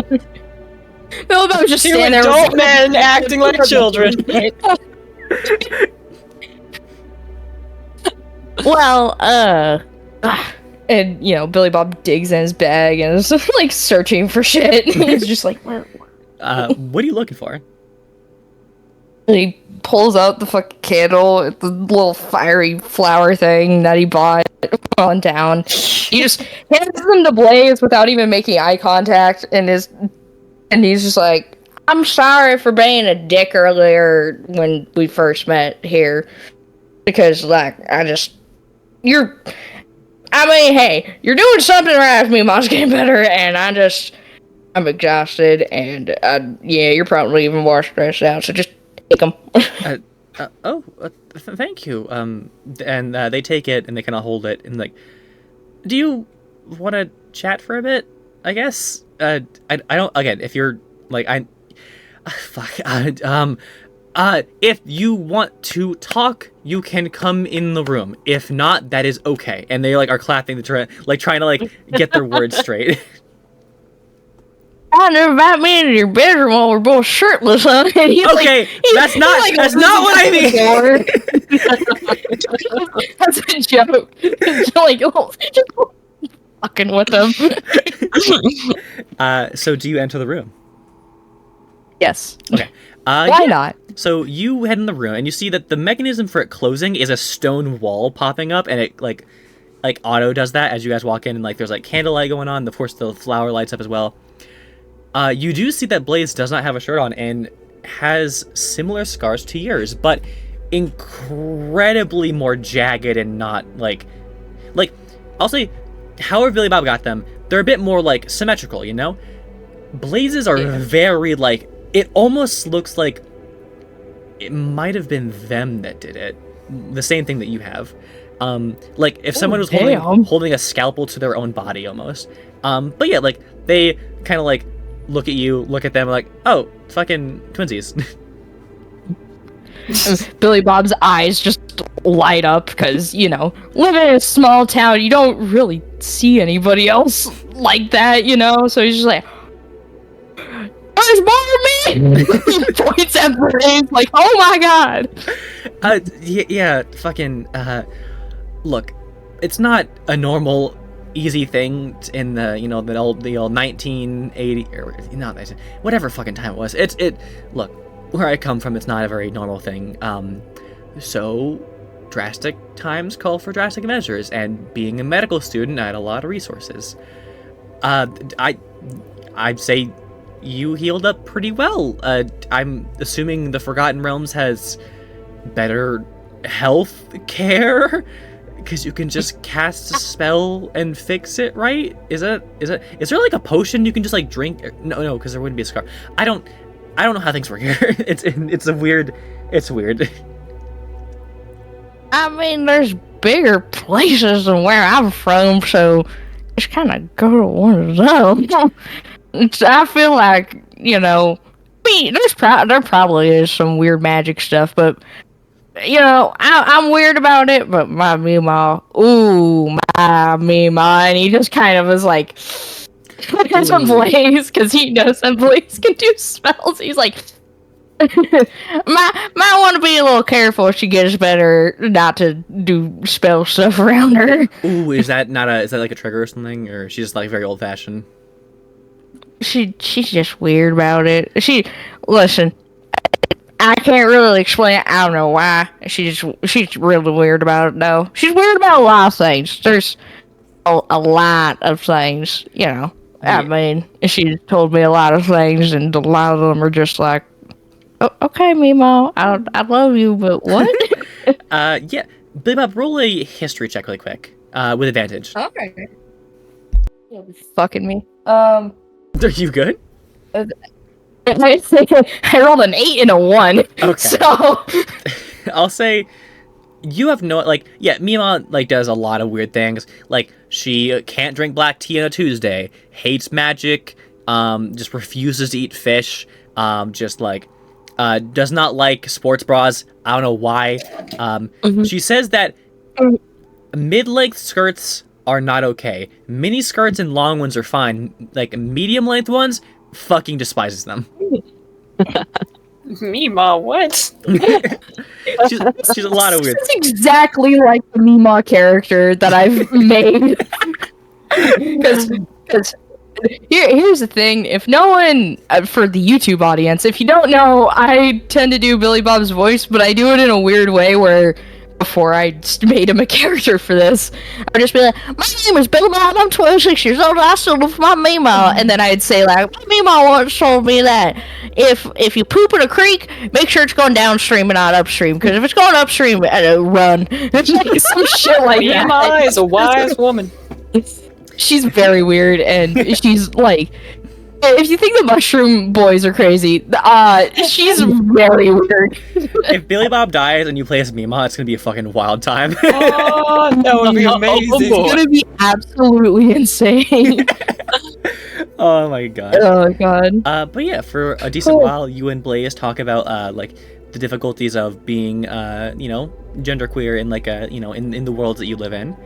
Billy Bob was just Two standing there adult men acting like children. Well, and Billy Bob digs in his bag and is like searching for shit. He's just like, What are you looking for? he pulls out the fucking candle, the little fiery flower thing that he bought on down. He just hands them to Blaze without even making eye contact, and he's just like, "I'm sorry for being a dick earlier when we first met here, because hey, you're doing something right with me, Mom's getting better, and I'm exhausted, and yeah, you're probably even more stressed out, so just take them." Thank you. And they take it and they kind of hold it and like, do you want to chat for a bit? I guess. I don't. Again, if you're like fuck. If you want to talk, you can come in the room. If not, that is okay. And they like are clapping trying to like get their words straight. "I never invite me into your bedroom while we're both shirtless, huh?" Okay, that's not what I mean. That's a joke. Just fucking with them. So do you enter the room? Yes. Okay. Why not? So you head in the room and you see that the mechanism for it closing is a stone wall popping up, and it like auto does that as you guys walk in, and like there's like candlelight going on. Of course, the flower lights up as well. You do see that Blaze does not have a shirt on and has similar scars to yours, but incredibly more jagged and not like I'll say, however Billy Bob got them, they're a bit more like symmetrical, you know? Blaze's are very like, it almost looks like it might have been them that did it. The same thing that you have. Like if someone was holding a scalpel to their own body almost. But yeah, like they kind of like look at you, look at them like, oh, fucking twinsies. Billy Bob's eyes just light up because, you know, living in a small town, you don't really see anybody else like that, you know? So he's just like, there's more of me! He points at Blaze like, oh my god! Yeah, fucking, look, it's not a normal, easy thing in the, you know, the old 1980, or not 19, whatever fucking time it was. Look, where I come from, it's not a very normal thing. So drastic times call for drastic measures, and being a medical student, I had a lot of resources. I'd say you healed up pretty well. I'm assuming the Forgotten Realms has better health care, because you can just cast a spell and fix it, right? Is there like a potion you can just like drink? No, because there wouldn't be a scar. I don't know how things work here. It's weird. I mean, there's bigger places than where I'm from, so just kind of go to one of them. I feel like, you know, there probably is some weird magic stuff, but, you know, I'm weird about it, but my Mima, and he just kind of is like, there's a Blaze, because he knows that Blaze can do spells. He's like, might want to be a little careful if she gets better not to do spell stuff around her. Ooh, is that like a trigger or something, or she's just like very old fashioned? She's just weird about it. Listen, I can't really explain it. I don't know why. She's really weird about it though. She's weird about a lot of things. There's a lot of things, you know. Yeah. I mean, she told me a lot of things, and a lot of them are just like, oh, okay, Mimo, I love you, but what? Yeah. Billy Bob, roll a history check really quick, with advantage. Okay. You'll be fucking me. Are you good? I rolled an 8 and a 1. Okay. So I'll say you have no, like, yeah, Mima, like, does a lot of weird things. Like, she can't drink black tea on a Tuesday, hates magic, just refuses to eat fish, just, like, does not like sports bras. I don't know why. She says that mid-length skirts are not okay. Mini skirts and long ones are fine. Like, medium-length ones, fucking despises them. Mima, what? she's a lot of weird. It's exactly like the Mima character that I've made. Because here's the thing: if no one, for the YouTube audience, if you don't know, I tend to do Billy Bob's voice, but I do it in a weird way where, before I made him a character for this, I'd just be like, my name is Billy Bob, I'm 26 years old, I still live with my Mima. And then I'd say, like, my Mima once told me that if you poop in a creek, make sure it's going downstream and not upstream, because if it's going upstream, run. It's like some shit like that. Mima is a wise woman. She's very weird, and she's like, if you think the Mushroom Boys are crazy, she's very weird. If Billy Bob dies and you play as Mima, it's gonna be a fucking wild time. Oh, that would be amazing. It's gonna be absolutely insane. Oh my god. Oh god. But yeah, for a decent while, you and Blaze talk about like the difficulties of being you know, genderqueer in like a, you know, in the worlds that you live in,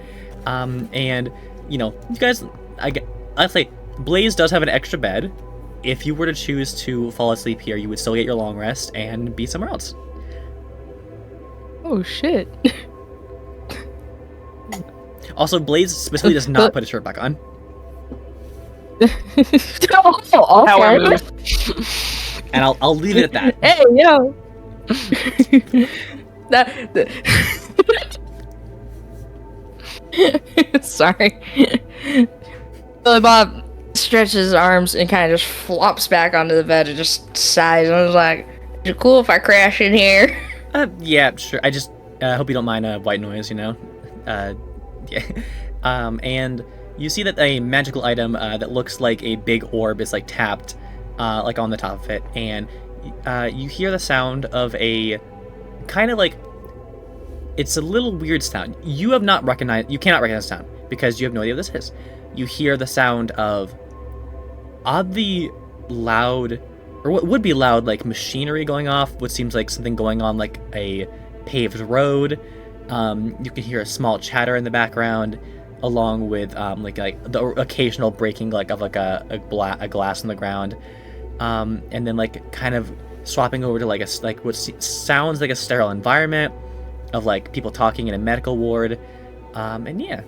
and you know, you guys, I'd say Blaze does have an extra bed. If you were to choose to fall asleep here, you would still get your long rest and be somewhere else. Oh shit. Also, Blaze specifically does not put his shirt back on. Oh, okay. And I'll leave it at that. Hey, yo. Sorry. Billy Bob, stretches his arms and kind of just flops back onto the bed and just sighs. And I was like, "Is it cool if I crash in here?" Yeah, sure. I just hope you don't mind white noise, you know? Yeah. And you see that a magical item that looks like a big orb is like tapped like on the top of it, and you hear the sound of a kind of like, it's a little weird sound. You cannot recognize the sound because you have no idea what this is. You hear the sound of oddly loud, or what would be loud, like machinery going off, what seems like something going on like a paved road. You can hear a small chatter in the background, along with like the occasional breaking like of like a glass on the ground, and then like kind of swapping over to like what sounds like a sterile environment of like people talking in a medical ward, and yeah.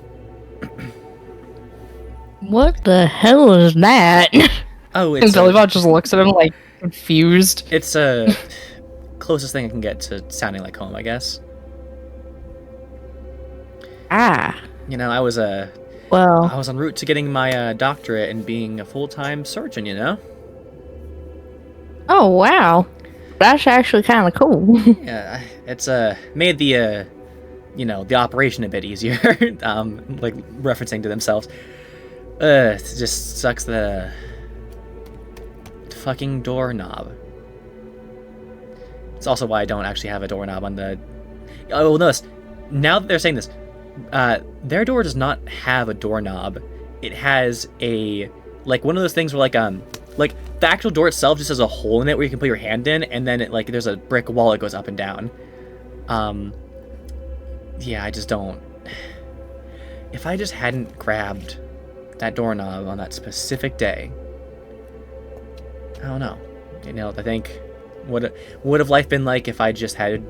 What the hell is that? Oh, And it's Bellybot just looks at him like confused. it's a closest thing I can get to sounding like home, I guess. Ah, You know, I was en route to getting my doctorate and being a full-time surgeon, you know? oh wow, that's actually kind of cool. Yeah, it's made the the operation a bit easier. Like referencing to themselves. It just sucks the fucking doorknob. It's also why I don't actually have a doorknob on the. Oh, notice now that they're saying this, their door does not have a doorknob. It has a like one of those things where like the actual door itself just has a hole in it where you can put your hand in, and then there's a brick wall that goes up and down. Yeah, I just don't. If I just hadn't grabbed that doorknob on that specific day, I don't know. I think what would have life been like if I just had,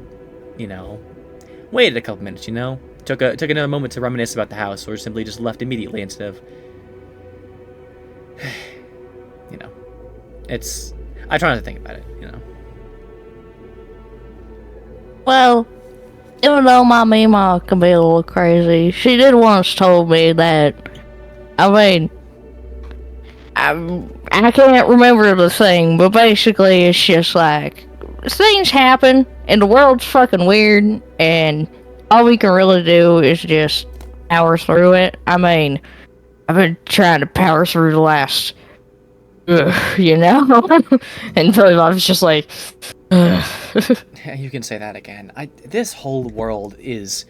waited a couple minutes, took another moment to reminisce about the house, or simply just left immediately instead of, I try not to think about it, Well, even though my Mima can be a little crazy, she did once told me that, I can't remember the thing, but basically it's just like, things happen, and the world's fucking weird, and all we can really do is just power through it. I've been trying to power through the last, and Billy Bob's just like, You can say that again. This whole world is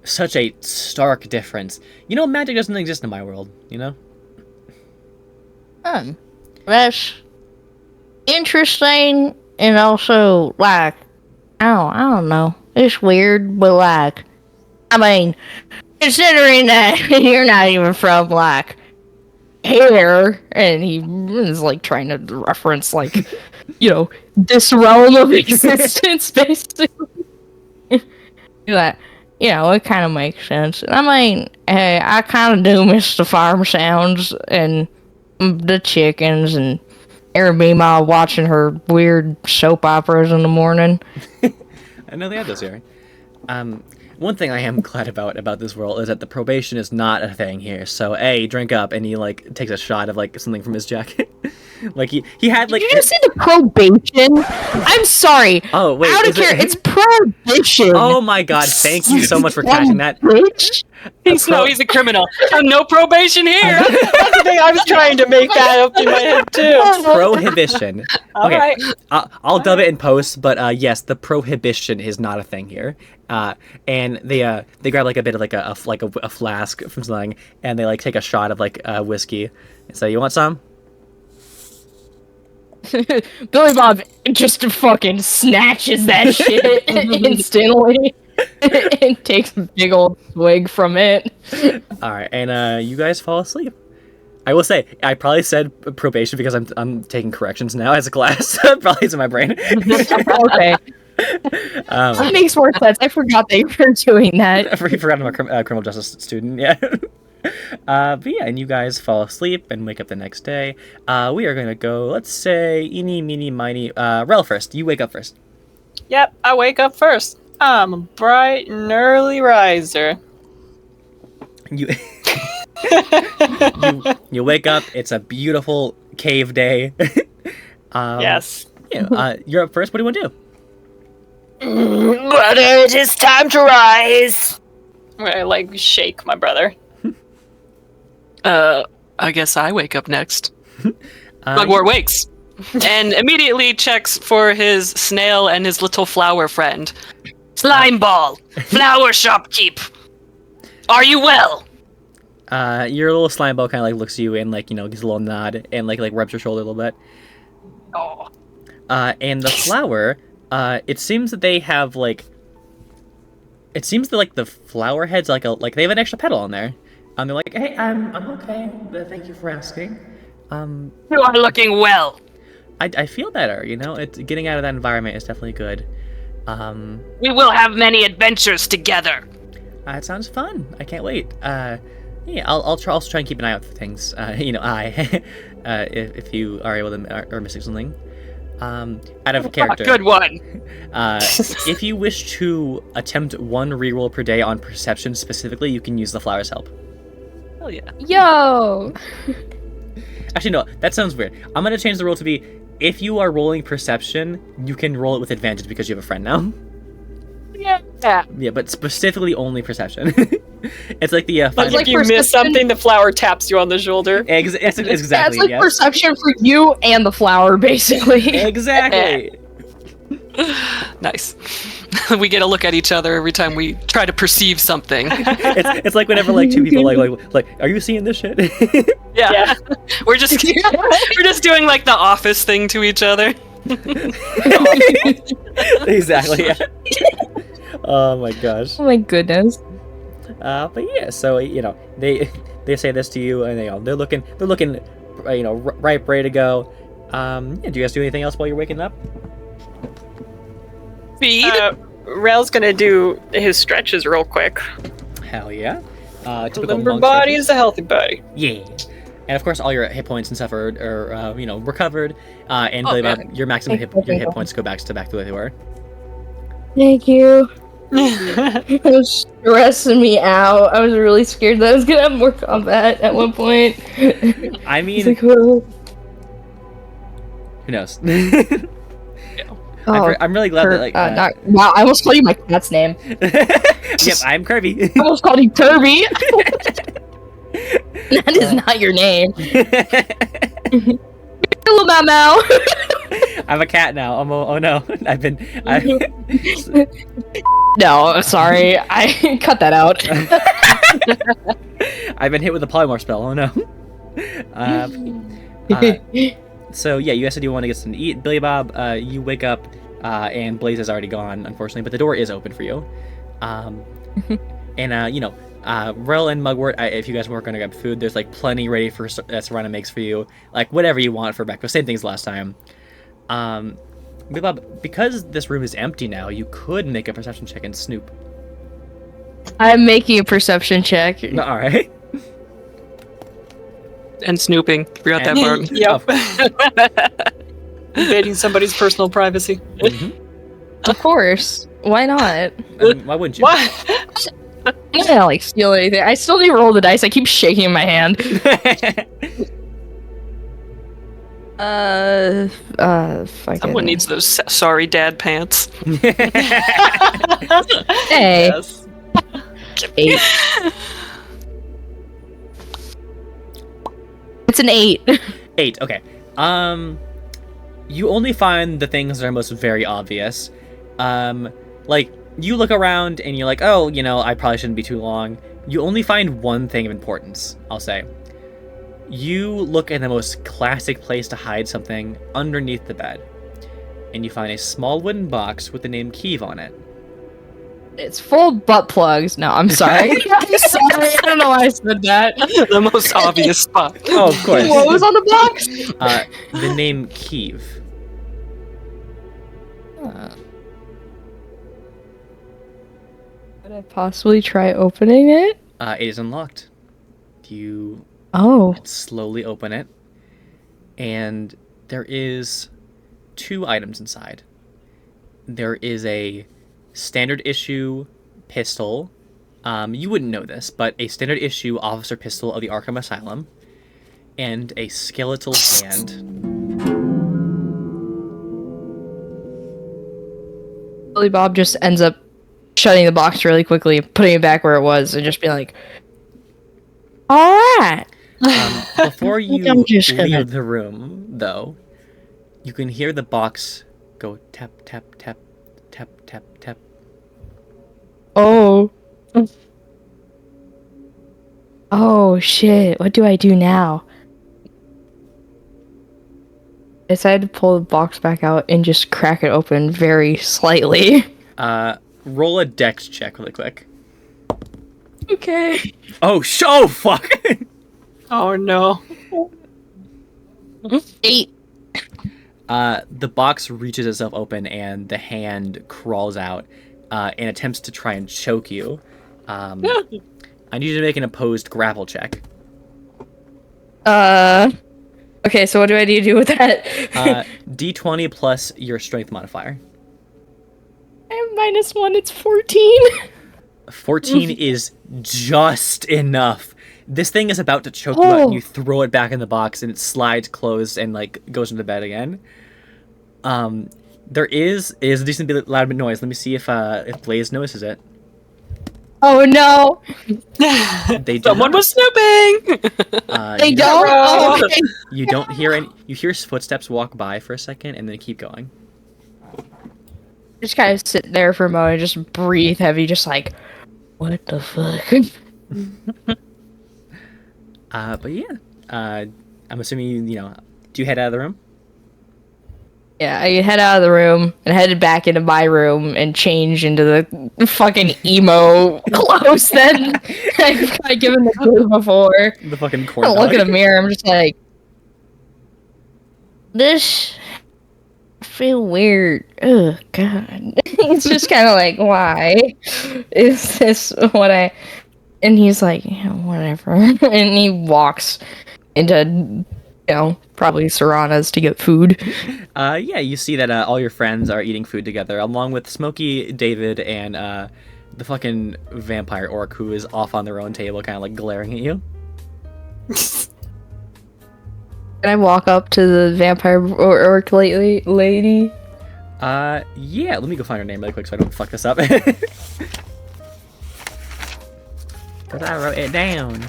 such a stark difference. Magic doesn't exist in my world, That's interesting, and also, like, I don't know. It's weird, but, like, considering that you're not even from, like, here, and he is, like, trying to reference, like, this realm of existence, basically. That, it kind of makes sense. And hey, I kind of do miss the farm sounds, and the chickens, and Mima watching her weird soap operas in the morning. I know they have those here. One thing I am glad about this world is that the probation is not a thing here. So, drink up, and he takes a shot of something from his jacket. he had Did you just say the probation? I'm sorry. Oh wait, out of here. It's prohibition. Oh my god! Thank you so much for catching that. Bitch. He's a criminal. No probation here. That's the thing. I was trying to make that up in my head too. Prohibition. All Okay, right. I'll dub it in post, but yes, the prohibition is not a thing here. And they grab a bit of a flask from something, and they take a shot of whiskey, and say, "You want some?" Billy Bob just fucking snatches that shit instantly and takes a big old swig from it. All right, and you guys fall asleep. I will say, I probably said probation because I'm taking corrections now as a class. Probably it's in my brain. Okay. That makes more sense. I forgot they were doing that. I forgot I'm a criminal justice student. Yeah. But yeah, and you guys fall asleep and wake up the next day. We are gonna go. Let's say eeny, meeny, miny. Rel first. You wake up first. Yep, I wake up first. I'm a bright and early riser. You You wake up. It's a beautiful cave day. Yes. You're up first. What do you want to do? Brother, it is time to rise. I like shake my brother. I guess I wake up next. Mugwort wakes and immediately checks for his snail and his little flower friend. Slime ball, flower shopkeep. Are you well? Your little slime ball kind of like looks at you and like gives a little nod and like rubs your shoulder a little bit. Oh. And the flower, it seems that they have like. It seems that like the flower heads like they have an extra petal on there. They're like, hey, I'm okay, but thank you for asking. You are looking well. I feel better. It's getting out of that environment is definitely good. We will have many adventures together. It sounds fun. I can't wait. Yeah, I'll also try and keep an eye out for things. If you are able to or missing something. Out of character. Good one. If you wish to attempt one reroll per day on perception specifically, you can use the flower's help. Hell yeah. Yo! Actually, no, that sounds weird. I'm gonna change the rule to be: if you are rolling perception, you can roll it with advantage because you have a friend now. Yeah. Yeah, but specifically only perception. It's like the Like final... if you miss something, the flower taps you on the shoulder. Exactly. That's like Yes. perception for you and the flower, basically. Exactly. Nice. We get a look at each other every time we try to perceive something. It's like whenever like two people like, are you seeing this shit? Yeah. We're just doing like the office thing to each other. Exactly. Yeah. Oh my gosh. Oh my goodness. But yeah, so they say this to you, and they're looking ripe, ready to go. Yeah, do you guys do anything else while you're waking up? Feed. Rel's gonna do his stretches real quick. Hell yeah. A Typical limber monk body stretches. is a healthy body. Yeah. And of course, all your hit points and stuff are recovered. And Billy Bob, your maximum hit points go back to the way they were. Thank you. It was stressing me out. I was really scared that I was gonna have more combat at one point. I mean, It's like, oh. who knows? Oh, I'm really glad that like. wow, I almost called you my cat's name. Yep, I'm Kirby. I almost called you Kirby. That is not your name. Hello, Mau. I'm a cat now. Oh no, No, sorry. I cut that out. I've been hit with a polymorph spell. Oh no. So yeah, you guys said you want to get something to eat. Billy Bob, you wake up, and Blaze is already gone, unfortunately, but the door is open for you. And Rel and Mugwort, if you guys weren't gonna grab food, there's like plenty ready for that Serana makes for you, like whatever you want for breakfast. Same things last time. Billy Bob, because this room is empty now, you could make a perception check and snoop. I'm making a perception check. All right. And snooping. Forgot that part. Yep. Invading somebody's personal privacy. Of course. Why not? I mean, why wouldn't you? What? I don't like steal anything. I still need to roll the dice. I keep shaking in my hand. Fucking... Someone needs those sorry dad pants. Hey. Yes. 8. It's an 8. 8. Okay. You only find the things that are most very obvious. Like you look around and you're like, oh, I probably shouldn't be too long. You only find one thing of importance, I'll say. You look in the most classic place to hide something underneath the bed, and you find a small wooden box with the name Kiev on it. It's full of butt plugs. No, I'm sorry. I'm sorry. I don't know why I said that. The most obvious spot. Oh, of course. What was on the box? The name Kiev. Could I possibly try opening it? It is unlocked. You Oh. slowly open it, and there is 2 items inside. There is a standard issue pistol You wouldn't know this, but a standard issue officer pistol of the Arkham Asylum, and a skeletal hand. Billy Bob just ends up shutting the box really quickly, putting it back where it was, and just being like, "All right." Before you I'm just leave gonna- the room, though, you can hear the box go tap, tap, tap, tap, tap, tap. Oh. Oh shit! What do I do now? I decided to pull the box back out and just crack it open very slightly. Roll a dex check really quick. Okay. Oh, fuck! Oh no. 8. The box reaches itself open and the hand crawls out and attempts to try and choke you. I need you to make an opposed grapple check. Okay, so what do I need to do with that? D20 plus your strength modifier. I have -1, it's 14. 14 is just enough. This thing is about to choke you out, and you throw it back in the box, and it slides closed and like goes into bed again. There is a decent bit loud noise. Let me see if Blaze notices it. Oh no! They do Someone not. was snooping. They You don't? Oh, okay. You don't hear any. You hear footsteps walk by for a second, and then keep going. Just kind of sit there for a moment, just breathe heavy, just like, what the fuck? But yeah, I'm assuming do you head out of the room? Yeah, I head out of the room and headed back into my room and changed into the fucking emo clothes that I've kind of given the clue before. The fucking corn I dog. look in the mirror, I'm just like, this I feel weird. Oh god. It's just kind of like, why is this what I? And he's like, yeah, whatever. And he walks into, probably Serrana's to get food. Yeah, you see that all your friends are eating food together, along with Smokey, David, and the fucking vampire orc who is off on their own table, kind of like glaring at you. Can I walk up to the vampire orc lady? Yeah, let me go find her name really quick so I don't fuck this up. Cause I wrote it down.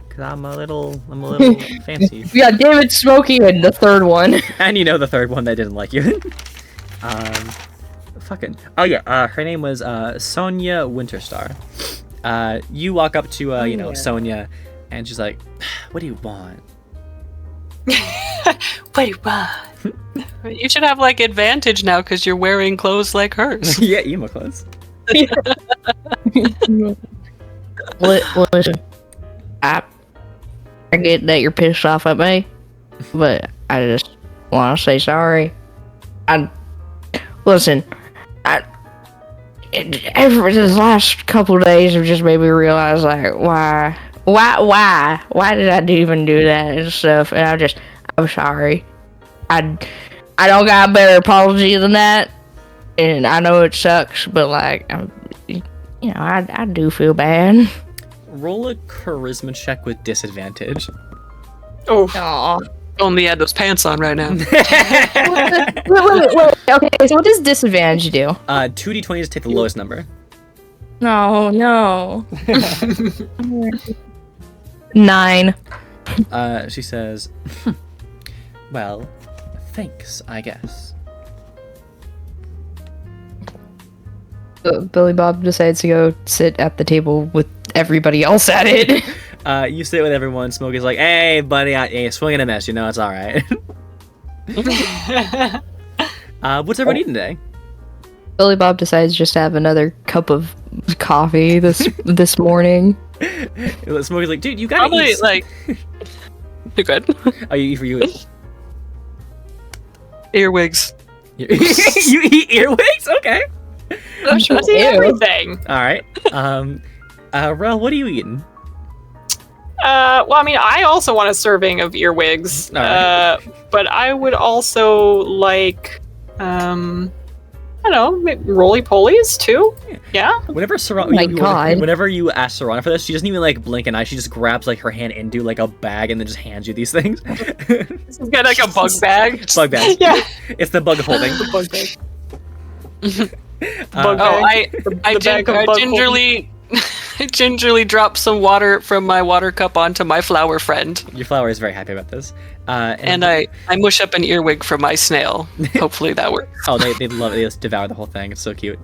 Cause I'm a little fancy. We got David, Smokey, and the third one. And the third one that didn't like you. Fucking. Oh yeah, her name was Sonia Winterstar. You walk up to Sonia, and she's like, "What do you want?" What do you want? You should have like advantage now because you're wearing clothes like hers. Yeah, emo clothes. Listen, I get that you're pissed off at me, but I just want to say sorry. Listen, every this last couple days have just made me realize, like, why did I even do that and stuff? And I'm sorry. I don't got a better apology than that, and I know it sucks, but like, I do feel bad. Roll a charisma check with disadvantage. Oh, Aw. Only had those pants on right now. Wait. Okay, so what does disadvantage do? 2d20s take the lowest number. No. 9. She says, well, thanks, I guess. Billy Bob decides to go sit at the table with everybody else at it. You sit with everyone. Smokey's like, hey, buddy, hey, swing and a miss. It's all right. What's everyone eating today? Billy Bob decides just to have another cup of coffee this morning. Smokey's like, dude, you gotta Probably eat. like you're good. Oh, you eat for you. Earwigs. You eat earwigs? Okay. I see Ew. everything. All right. Rel, what are you eating? Well, I mean, I also want a serving of earwigs. All right. But I would also like, I don't know, maybe roly-polies too? Yeah? Whenever God. whenever you ask Serana for this, she doesn't even like blink an eye. She just grabs like her hand into like a bag and then just hands you these things. She's got like a bug bag. Bug bag. Yeah. It's the bug holding. The bug bag. Um, I bag of bug gingerly I gingerly dropped some water from my water cup onto my flower friend. Your flower is very happy about this. And I mush up an earwig for my snail. Hopefully that works. Oh, they love it. They just devour the whole thing. It's so cute.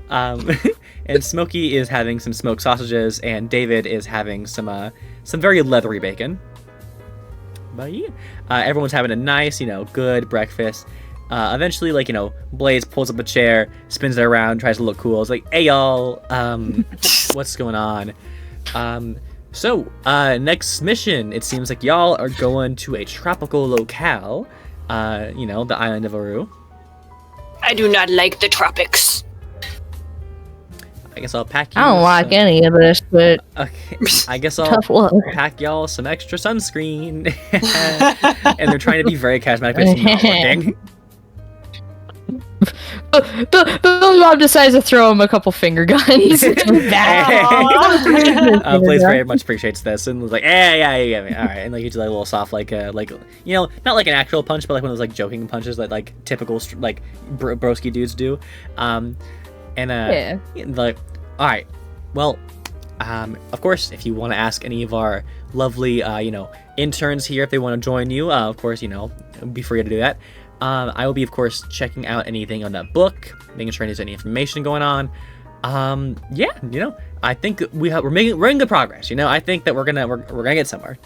And Smokey is having some smoked sausages, and David is having some very leathery bacon. But yeah, everyone's having a nice, good breakfast. Eventually, Blaze pulls up a chair, spins it around, tries to look cool. It's like, hey y'all, what's going on? So, next mission, it seems like y'all are going to a tropical locale, the island of Aru. I do not like the tropics. I guess I'll pack you. I don't like any of this, but Okay, I guess I'll tough luck. pack y'all some extra sunscreen. And they're trying to be very charismatic, but it's not working. Billy Bob decides to throw him a couple finger guns. Blaze very much appreciates this and was like, yeah, all right, and he did a little soft, not like an actual punch, but like one of those joking punches that typical broski dudes do, all right, well, of course, if you want to ask any of our lovely interns here if they want to join you, of course, be free to do that. I will be, of course, checking out anything on that book, making sure there's any information going on. I think we're making good progress. I think that we're gonna get somewhere.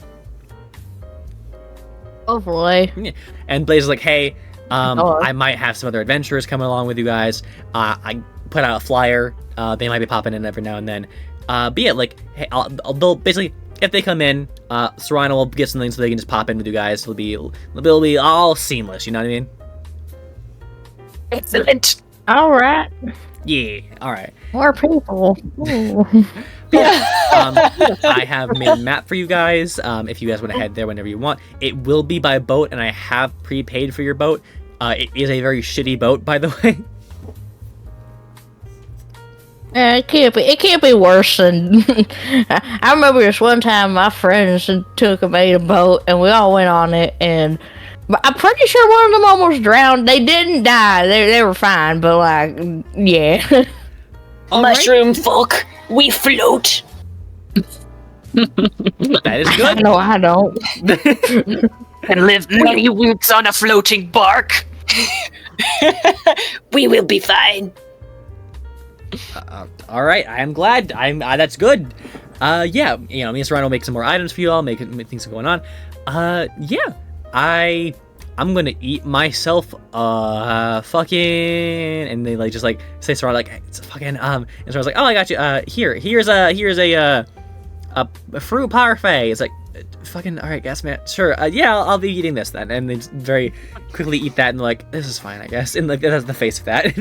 Hopefully. Yeah. And Blaze is like, hey, I might have some other adventurers coming along with you guys. I put out a flyer. They might be popping in every now and then. But yeah, hey, they'll basically, if they come in, Serana will get something so they can just pop in with you guys. It'll be all seamless. You know what I mean? Excellent. All right. Yeah. All right. More people. I have made a map for you guys. If you guys want to head there whenever you want, it will be by boat, and I have prepaid for your boat. It is a very shitty boat, by the way. It can't be worse than. I remember this one time my friends took and made a boat, and we all went on it, and I'm pretty sure one of them almost drowned. They didn't die. They were fine, but yeah. Mushroom folk, we float. That is good. No, I don't. And live many weeks on a floating bark. We will be fine. All right, I am glad. That's good. Yeah, me and Serana will make some more items for you all. Make things going on. Yeah, I'm gonna eat myself. Fucking, and they just say Serana hey, it's a fucking and Serana's like, oh, I got you. Here's a fruit parfait. It's like, fucking, all right, guess man, sure. Yeah, I'll be eating this then. And they very quickly eat that and they're like, this is fine, I guess. And that has the face of that.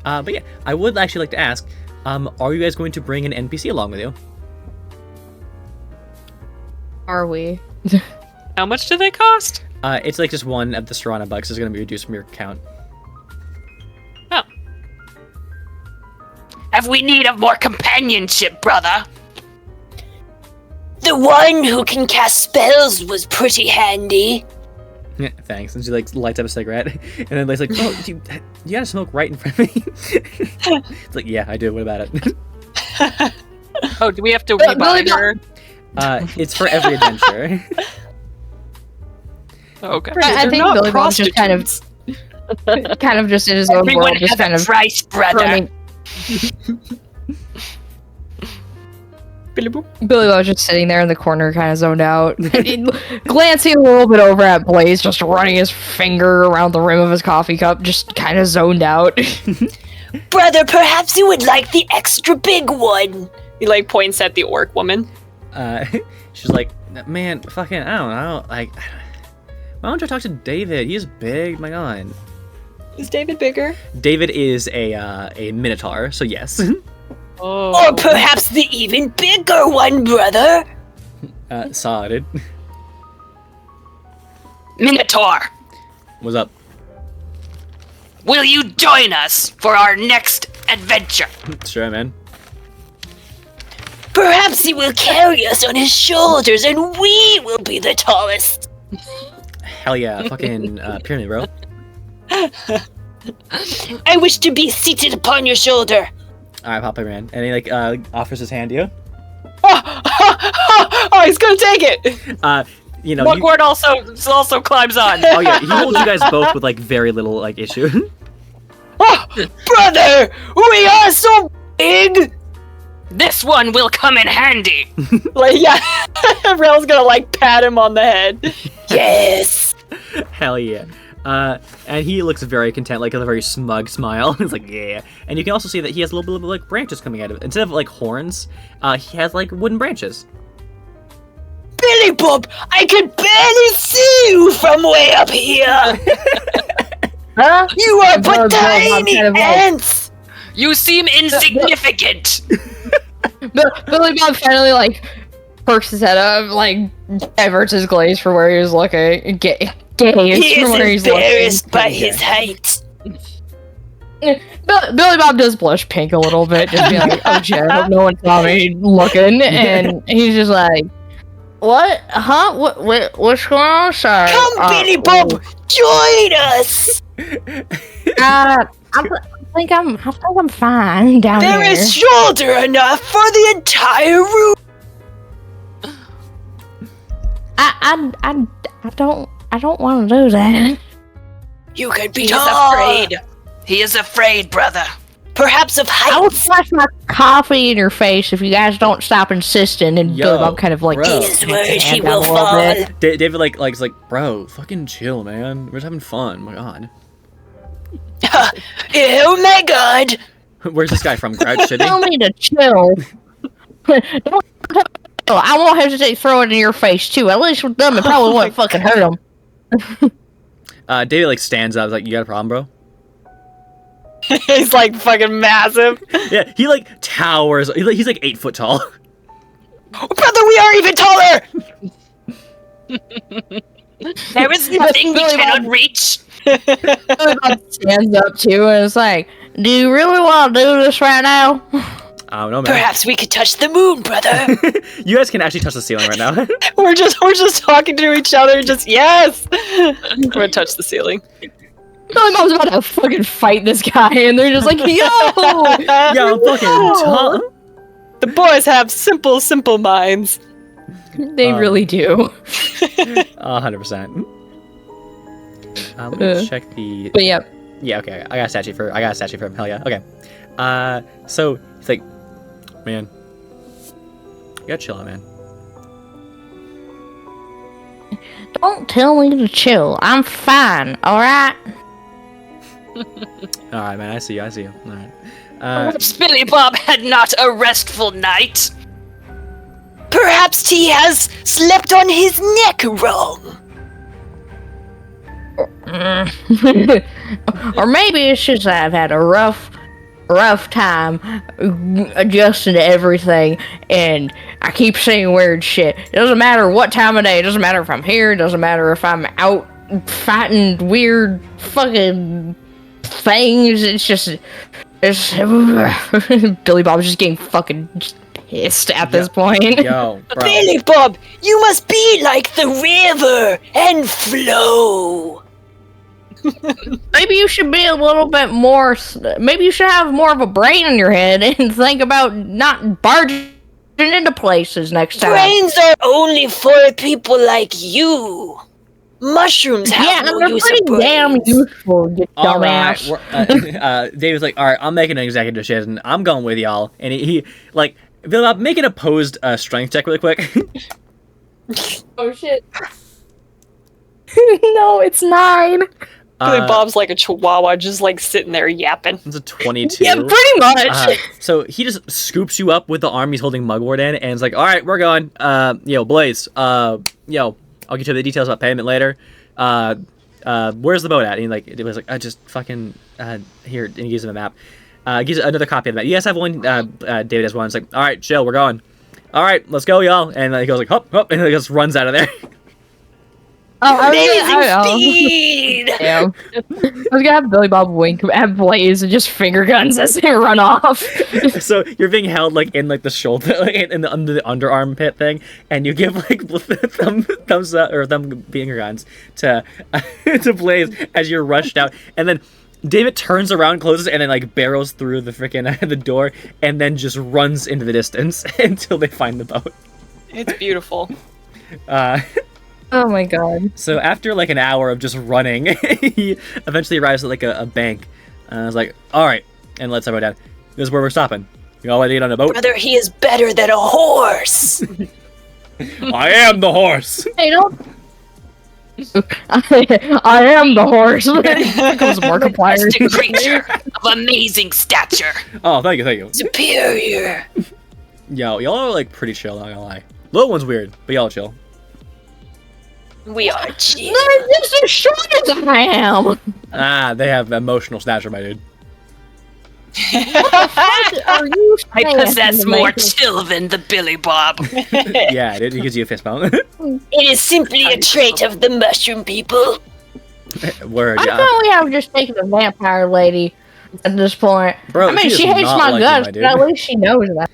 But yeah, I would actually like to ask, are you guys going to bring an NPC along with you? Are we? How much do they cost? It's just one of the Serana bucks is going to be reduced from your account. Oh. Have we need of more companionship, brother? The one who can cast spells was pretty handy. Yeah, thanks. And she lights up a cigarette, and then like, oh, you gotta smoke right in front of me. It's like, yeah, I do. What about it? Oh, do we have to rebuy her? It's for every adventure. Okay. I think Billy Bob's just kind of just in his own Everyone world, just has kind a of price, brother. running. Billy Bob's just sitting there in the corner, kind of zoned out, glancing a little bit over at Blaze, just running his finger around the rim of his coffee cup, just kind of zoned out. Brother, perhaps you would like the extra big one. He points at the orc woman. She's like, man, fucking, I don't know, why don't you talk to David? He's big, my god. Is David bigger? David is a minotaur, so yes. Oh. Or perhaps the even bigger one, brother. Solid. Minotaur. What's up? will you join us for our next adventure? Sure, man. Perhaps he will carry us on his shoulders and we will be the tallest. Hell yeah, fucking pyramid, bro. I wish to be seated upon your shoulder. All right, Papa Man, and he like offers his hand to you. Oh, he's gonna take it. You know, Mugwort also climbs on. oh yeah, he holds you guys both with like very little like issue. Oh, brother, we are so big. This one will come in handy. Like, yeah, Rel's gonna like pat him on the head. Yes. Hell yeah. And he looks very content, like with a very smug smile. He's like, yeah. And you can also see that he has a little bit of like branches coming out of it. Instead of like horns, he has like wooden branches. Billy Bob, I can barely see you from way up here. Huh? You are Billy but Bob, I'm tiny kind of like- ants. You seem insignificant. Billy Bob finally like perks his head up, like diverts his gaze for where he was looking. Gaze He from where is he's looking. embarrassed by his height. Billy Bob does blush pink a little bit, just be like, "Oh shit, I hope no one saw me looking," and he's just like, "What? Huh? What's going on, sir?" Come, Billy Bob, join us. I think I'm fine down There here. is shoulder enough for the entire room. I don't want to do that. You can be He is afraid. He is afraid, brother. Perhaps of I will heights. flash my coffee in your face if you guys don't stop insisting. And Yo, Billy Bob kind of like bro. His word, hands he down will a little fall. bit. David like is like, bro, fucking chill, man. We're just having fun. My God. Oh my god. Where's this guy from? Grouch City? Tell me to chill. Don't- I won't hesitate to throw it in your face too. At least with them, it probably won't fucking hurt them. David like stands up. He's like, you got a problem, bro? He's like fucking massive. Yeah, he like towers. He's like 8 foot tall. Brother, we are even taller. There is nothing we Billy cannot Bob- reach. Billy Bob stands up too, and it's like, "Do you really want to do this right now?" I don't know, man. Perhaps we could touch the moon, brother. You guys can actually touch the ceiling right now. We're just talking to each other. Just yes. We're gonna touch the ceiling. Billy Bob's about to fucking fight this guy, and they're just like, "Yo!" Yeah, I'm fucking tall. The boys have simple minds. They really do. 100%. Let me check the. But yeah, Yeah, okay. I got a statue for him. Hell yeah. Okay. So he's like, man, you gotta chill out, man. don't tell me to chill. I'm fine. All right. All right, man. I see you. All right. Perhaps Billy Bob had not a restful night. Perhaps he has slept on his neck wrong. Or maybe it's just that I've had a rough time adjusting to everything, and I keep saying weird shit. It doesn't matter what time of day. It doesn't matter if I'm here. It doesn't matter if I'm out fighting weird fucking things. It's Billy Bob's just getting fucking pissed at this point. Yo, bro. Billy Bob, you must be like the river and flow. Maybe you should be a little bit more. Maybe you should have more of a brain in your head and think about not barging into places next time. Brains are only for people like you. Mushrooms have Yeah, no and they're use pretty of damn brains. useful, you All right. dumbass. David's like, all right, I'm making an executive decision. I'm going with y'all. And he like, make an opposed strength check really quick. Oh shit. No, it's 9. Billy Bob's like a chihuahua, just like sitting there yapping. It's a 22. Yeah, pretty much. So he just scoops you up with the arm he's holding Mugwort in, and is like, all right, we're going. Yo, Blaze. Yo, I'll get you the details about payment later. Where's the boat at? And he like, it was like, I just fucking here. And he gives him a map. Gives another copy of the map. You guys have one. David has one. It's like, all right, chill, we're going. All right, let's go, y'all. And he goes like, hop, hop, and he just runs out of there. Amazing speed! Damn. I was gonna have Billy Bob wink at Blaze and just finger guns as they run off. So you're being held like in like the shoulder, like in the under the underarm pit thing, and you give like thumbs up or thumb finger guns to to Blaze as you're rushed out, and then David turns around, closes, and then like barrels through the freaking the door, and then just runs into the distance until they find the boat. It's beautiful. Oh my god. So after like an hour of just running, he eventually arrives at like a bank. I was like, all right, and let's everyone down. This is where we're stopping. You all ready to get on a boat? Brother, he is better than a horse. I am the horse. Hey, don't. I am the horse. Here comes Markiplier. Majestic creature of amazing stature. Oh, thank you. Superior. Yo, y'all are like pretty chill, not gonna lie. Little one's weird, but y'all chill. We are chill. Not just as short as I am. Ah, they have emotional stature, my dude. Are you I possess saying? more chill than the Billy Bob. Yeah, it gives you a fist bump. It is simply a trait of the mushroom people. Word, I yeah. thought we have just taken the vampire lady at this point. Bro, I mean, she she does hates not my like you, guts, my but at dude. least she knows that.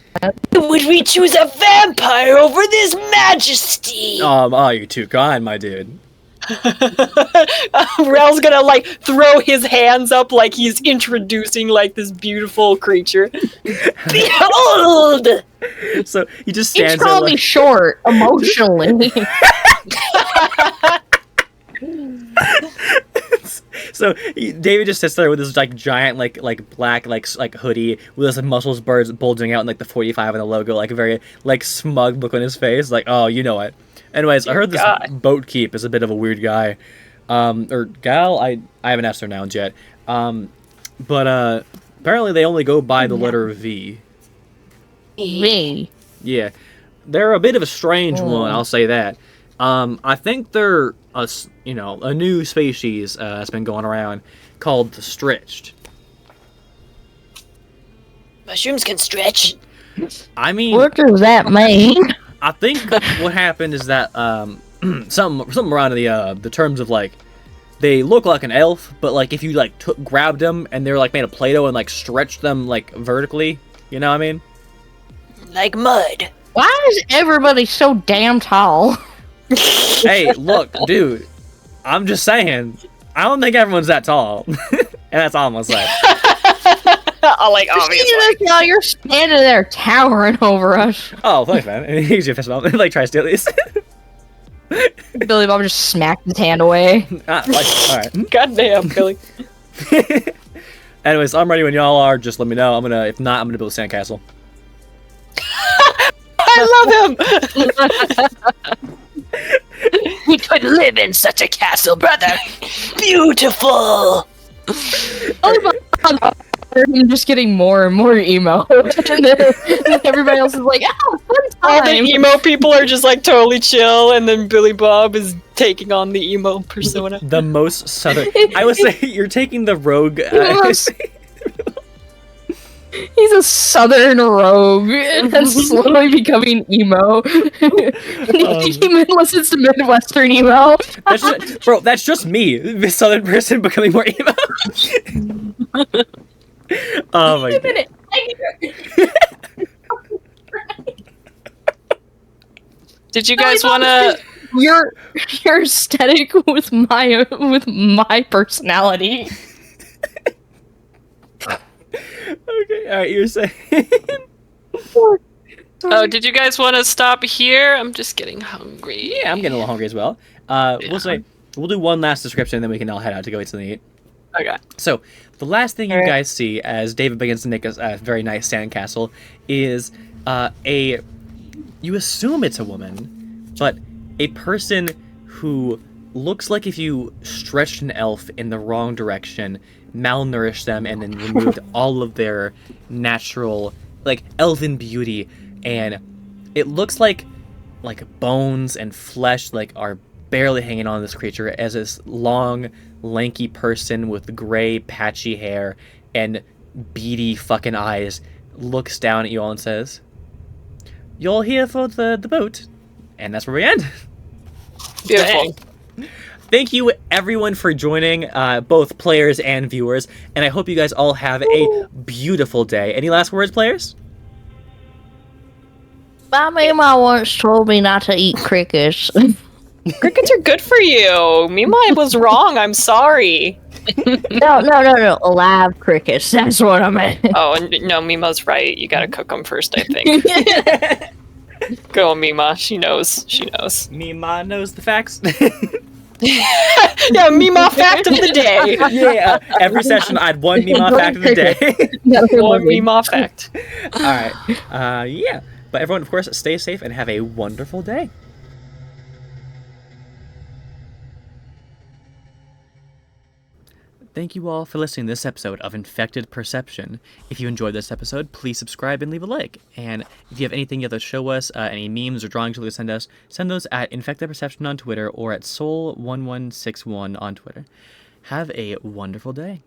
Would we choose a vampire over this majesty? Oh, you're too kind, my dude. Rel's gonna like throw his hands up like he's introducing like this beautiful creature. Behold! So he just He's stands there called me like, short emotionally. so David just sits there with this like giant like black like hoodie with his muscles bulging out and like the 45 and the logo, like a very like smug look on his face, like, oh, you know it. Anyways, I heard this boat keep is a bit of a weird guy, or gal. I haven't asked their nouns yet, but apparently they only go by the letter V. Me. Yeah, they're a bit of a strange one, I'll say that. I think they're a new species that's been going around called the stretched. Mushrooms can stretch. I mean, What does that mean? I think what happened is that something around the terms of like they look like an elf, but like if you like grabbed them and they were like made of Play-Doh and like stretched them like vertically, you know what I mean? Like mud. Why is everybody so damn tall? Hey, look, dude, I'm just saying, I don't think everyone's that tall, and that's all I'm gonna say. I like obviously. Y'all, you're standing there towering over us. Oh, thanks, man. And he gives you a fist bump, like try to steal these. Billy Bob just smacked his hand away. All right. Goddamn, Billy. Anyways, I'm ready when y'all are. Just let me know. If not, I'm gonna build a sandcastle. I love him. We could live in such a castle, brother. Beautiful. I'm just getting more and more emo. And then everybody else is like, oh, fun All the time. emo people are just like totally chill, and then Billy Bob is taking on the emo persona. The most southern. I would say you're taking the rogue. He's a southern rogue and then slowly becoming emo. He listens to Midwestern emo. That's just me, the southern person becoming more emo. Oh my god. Did you guys want to? Your aesthetic with my personality. Okay, alright, you're saying. Oh, did you guys want to stop here? I'm just getting hungry. Yeah, I'm getting a little hungry as well. We'll do one last description, and then we can all head out to go eat something to eat. Okay. So, the last thing you guys see as David begins to make a very nice sandcastle is you assume it's a woman, but a person who looks like if you stretched an elf in the wrong direction, malnourished them, and then removed all of their natural, like, elven beauty, and it looks like bones and flesh, like, are barely hanging on this creature as this long, lanky person with gray, patchy hair and beady fucking eyes looks down at you all and says, "You're here for the boat," and that's where we end. Beautiful. thank you everyone for joining, both players and viewers, and I hope you guys all have a beautiful day. Any last words, players? My mama once told me not to eat crickets. Crickets are good for you. Mima was wrong. I'm sorry. No. Live crickets. That's what I meant. Oh, no, Mima's right. You gotta cook them first, I think. Go, Mima. She knows. Mima knows the facts. Yeah, Mima fact of the day. Yeah, every session I'd one Mima fact of the day. One Mima fact. All right. Yeah. But everyone, of course, stay safe and have a wonderful day. Thank you all for listening to this episode of Infected Perception. If you enjoyed this episode, please subscribe and leave a like. And if you have anything you'd like to show us, any memes or drawings you'd like to send us, send those at Infected Perception on Twitter or at Soul1161 on Twitter. Have a wonderful day.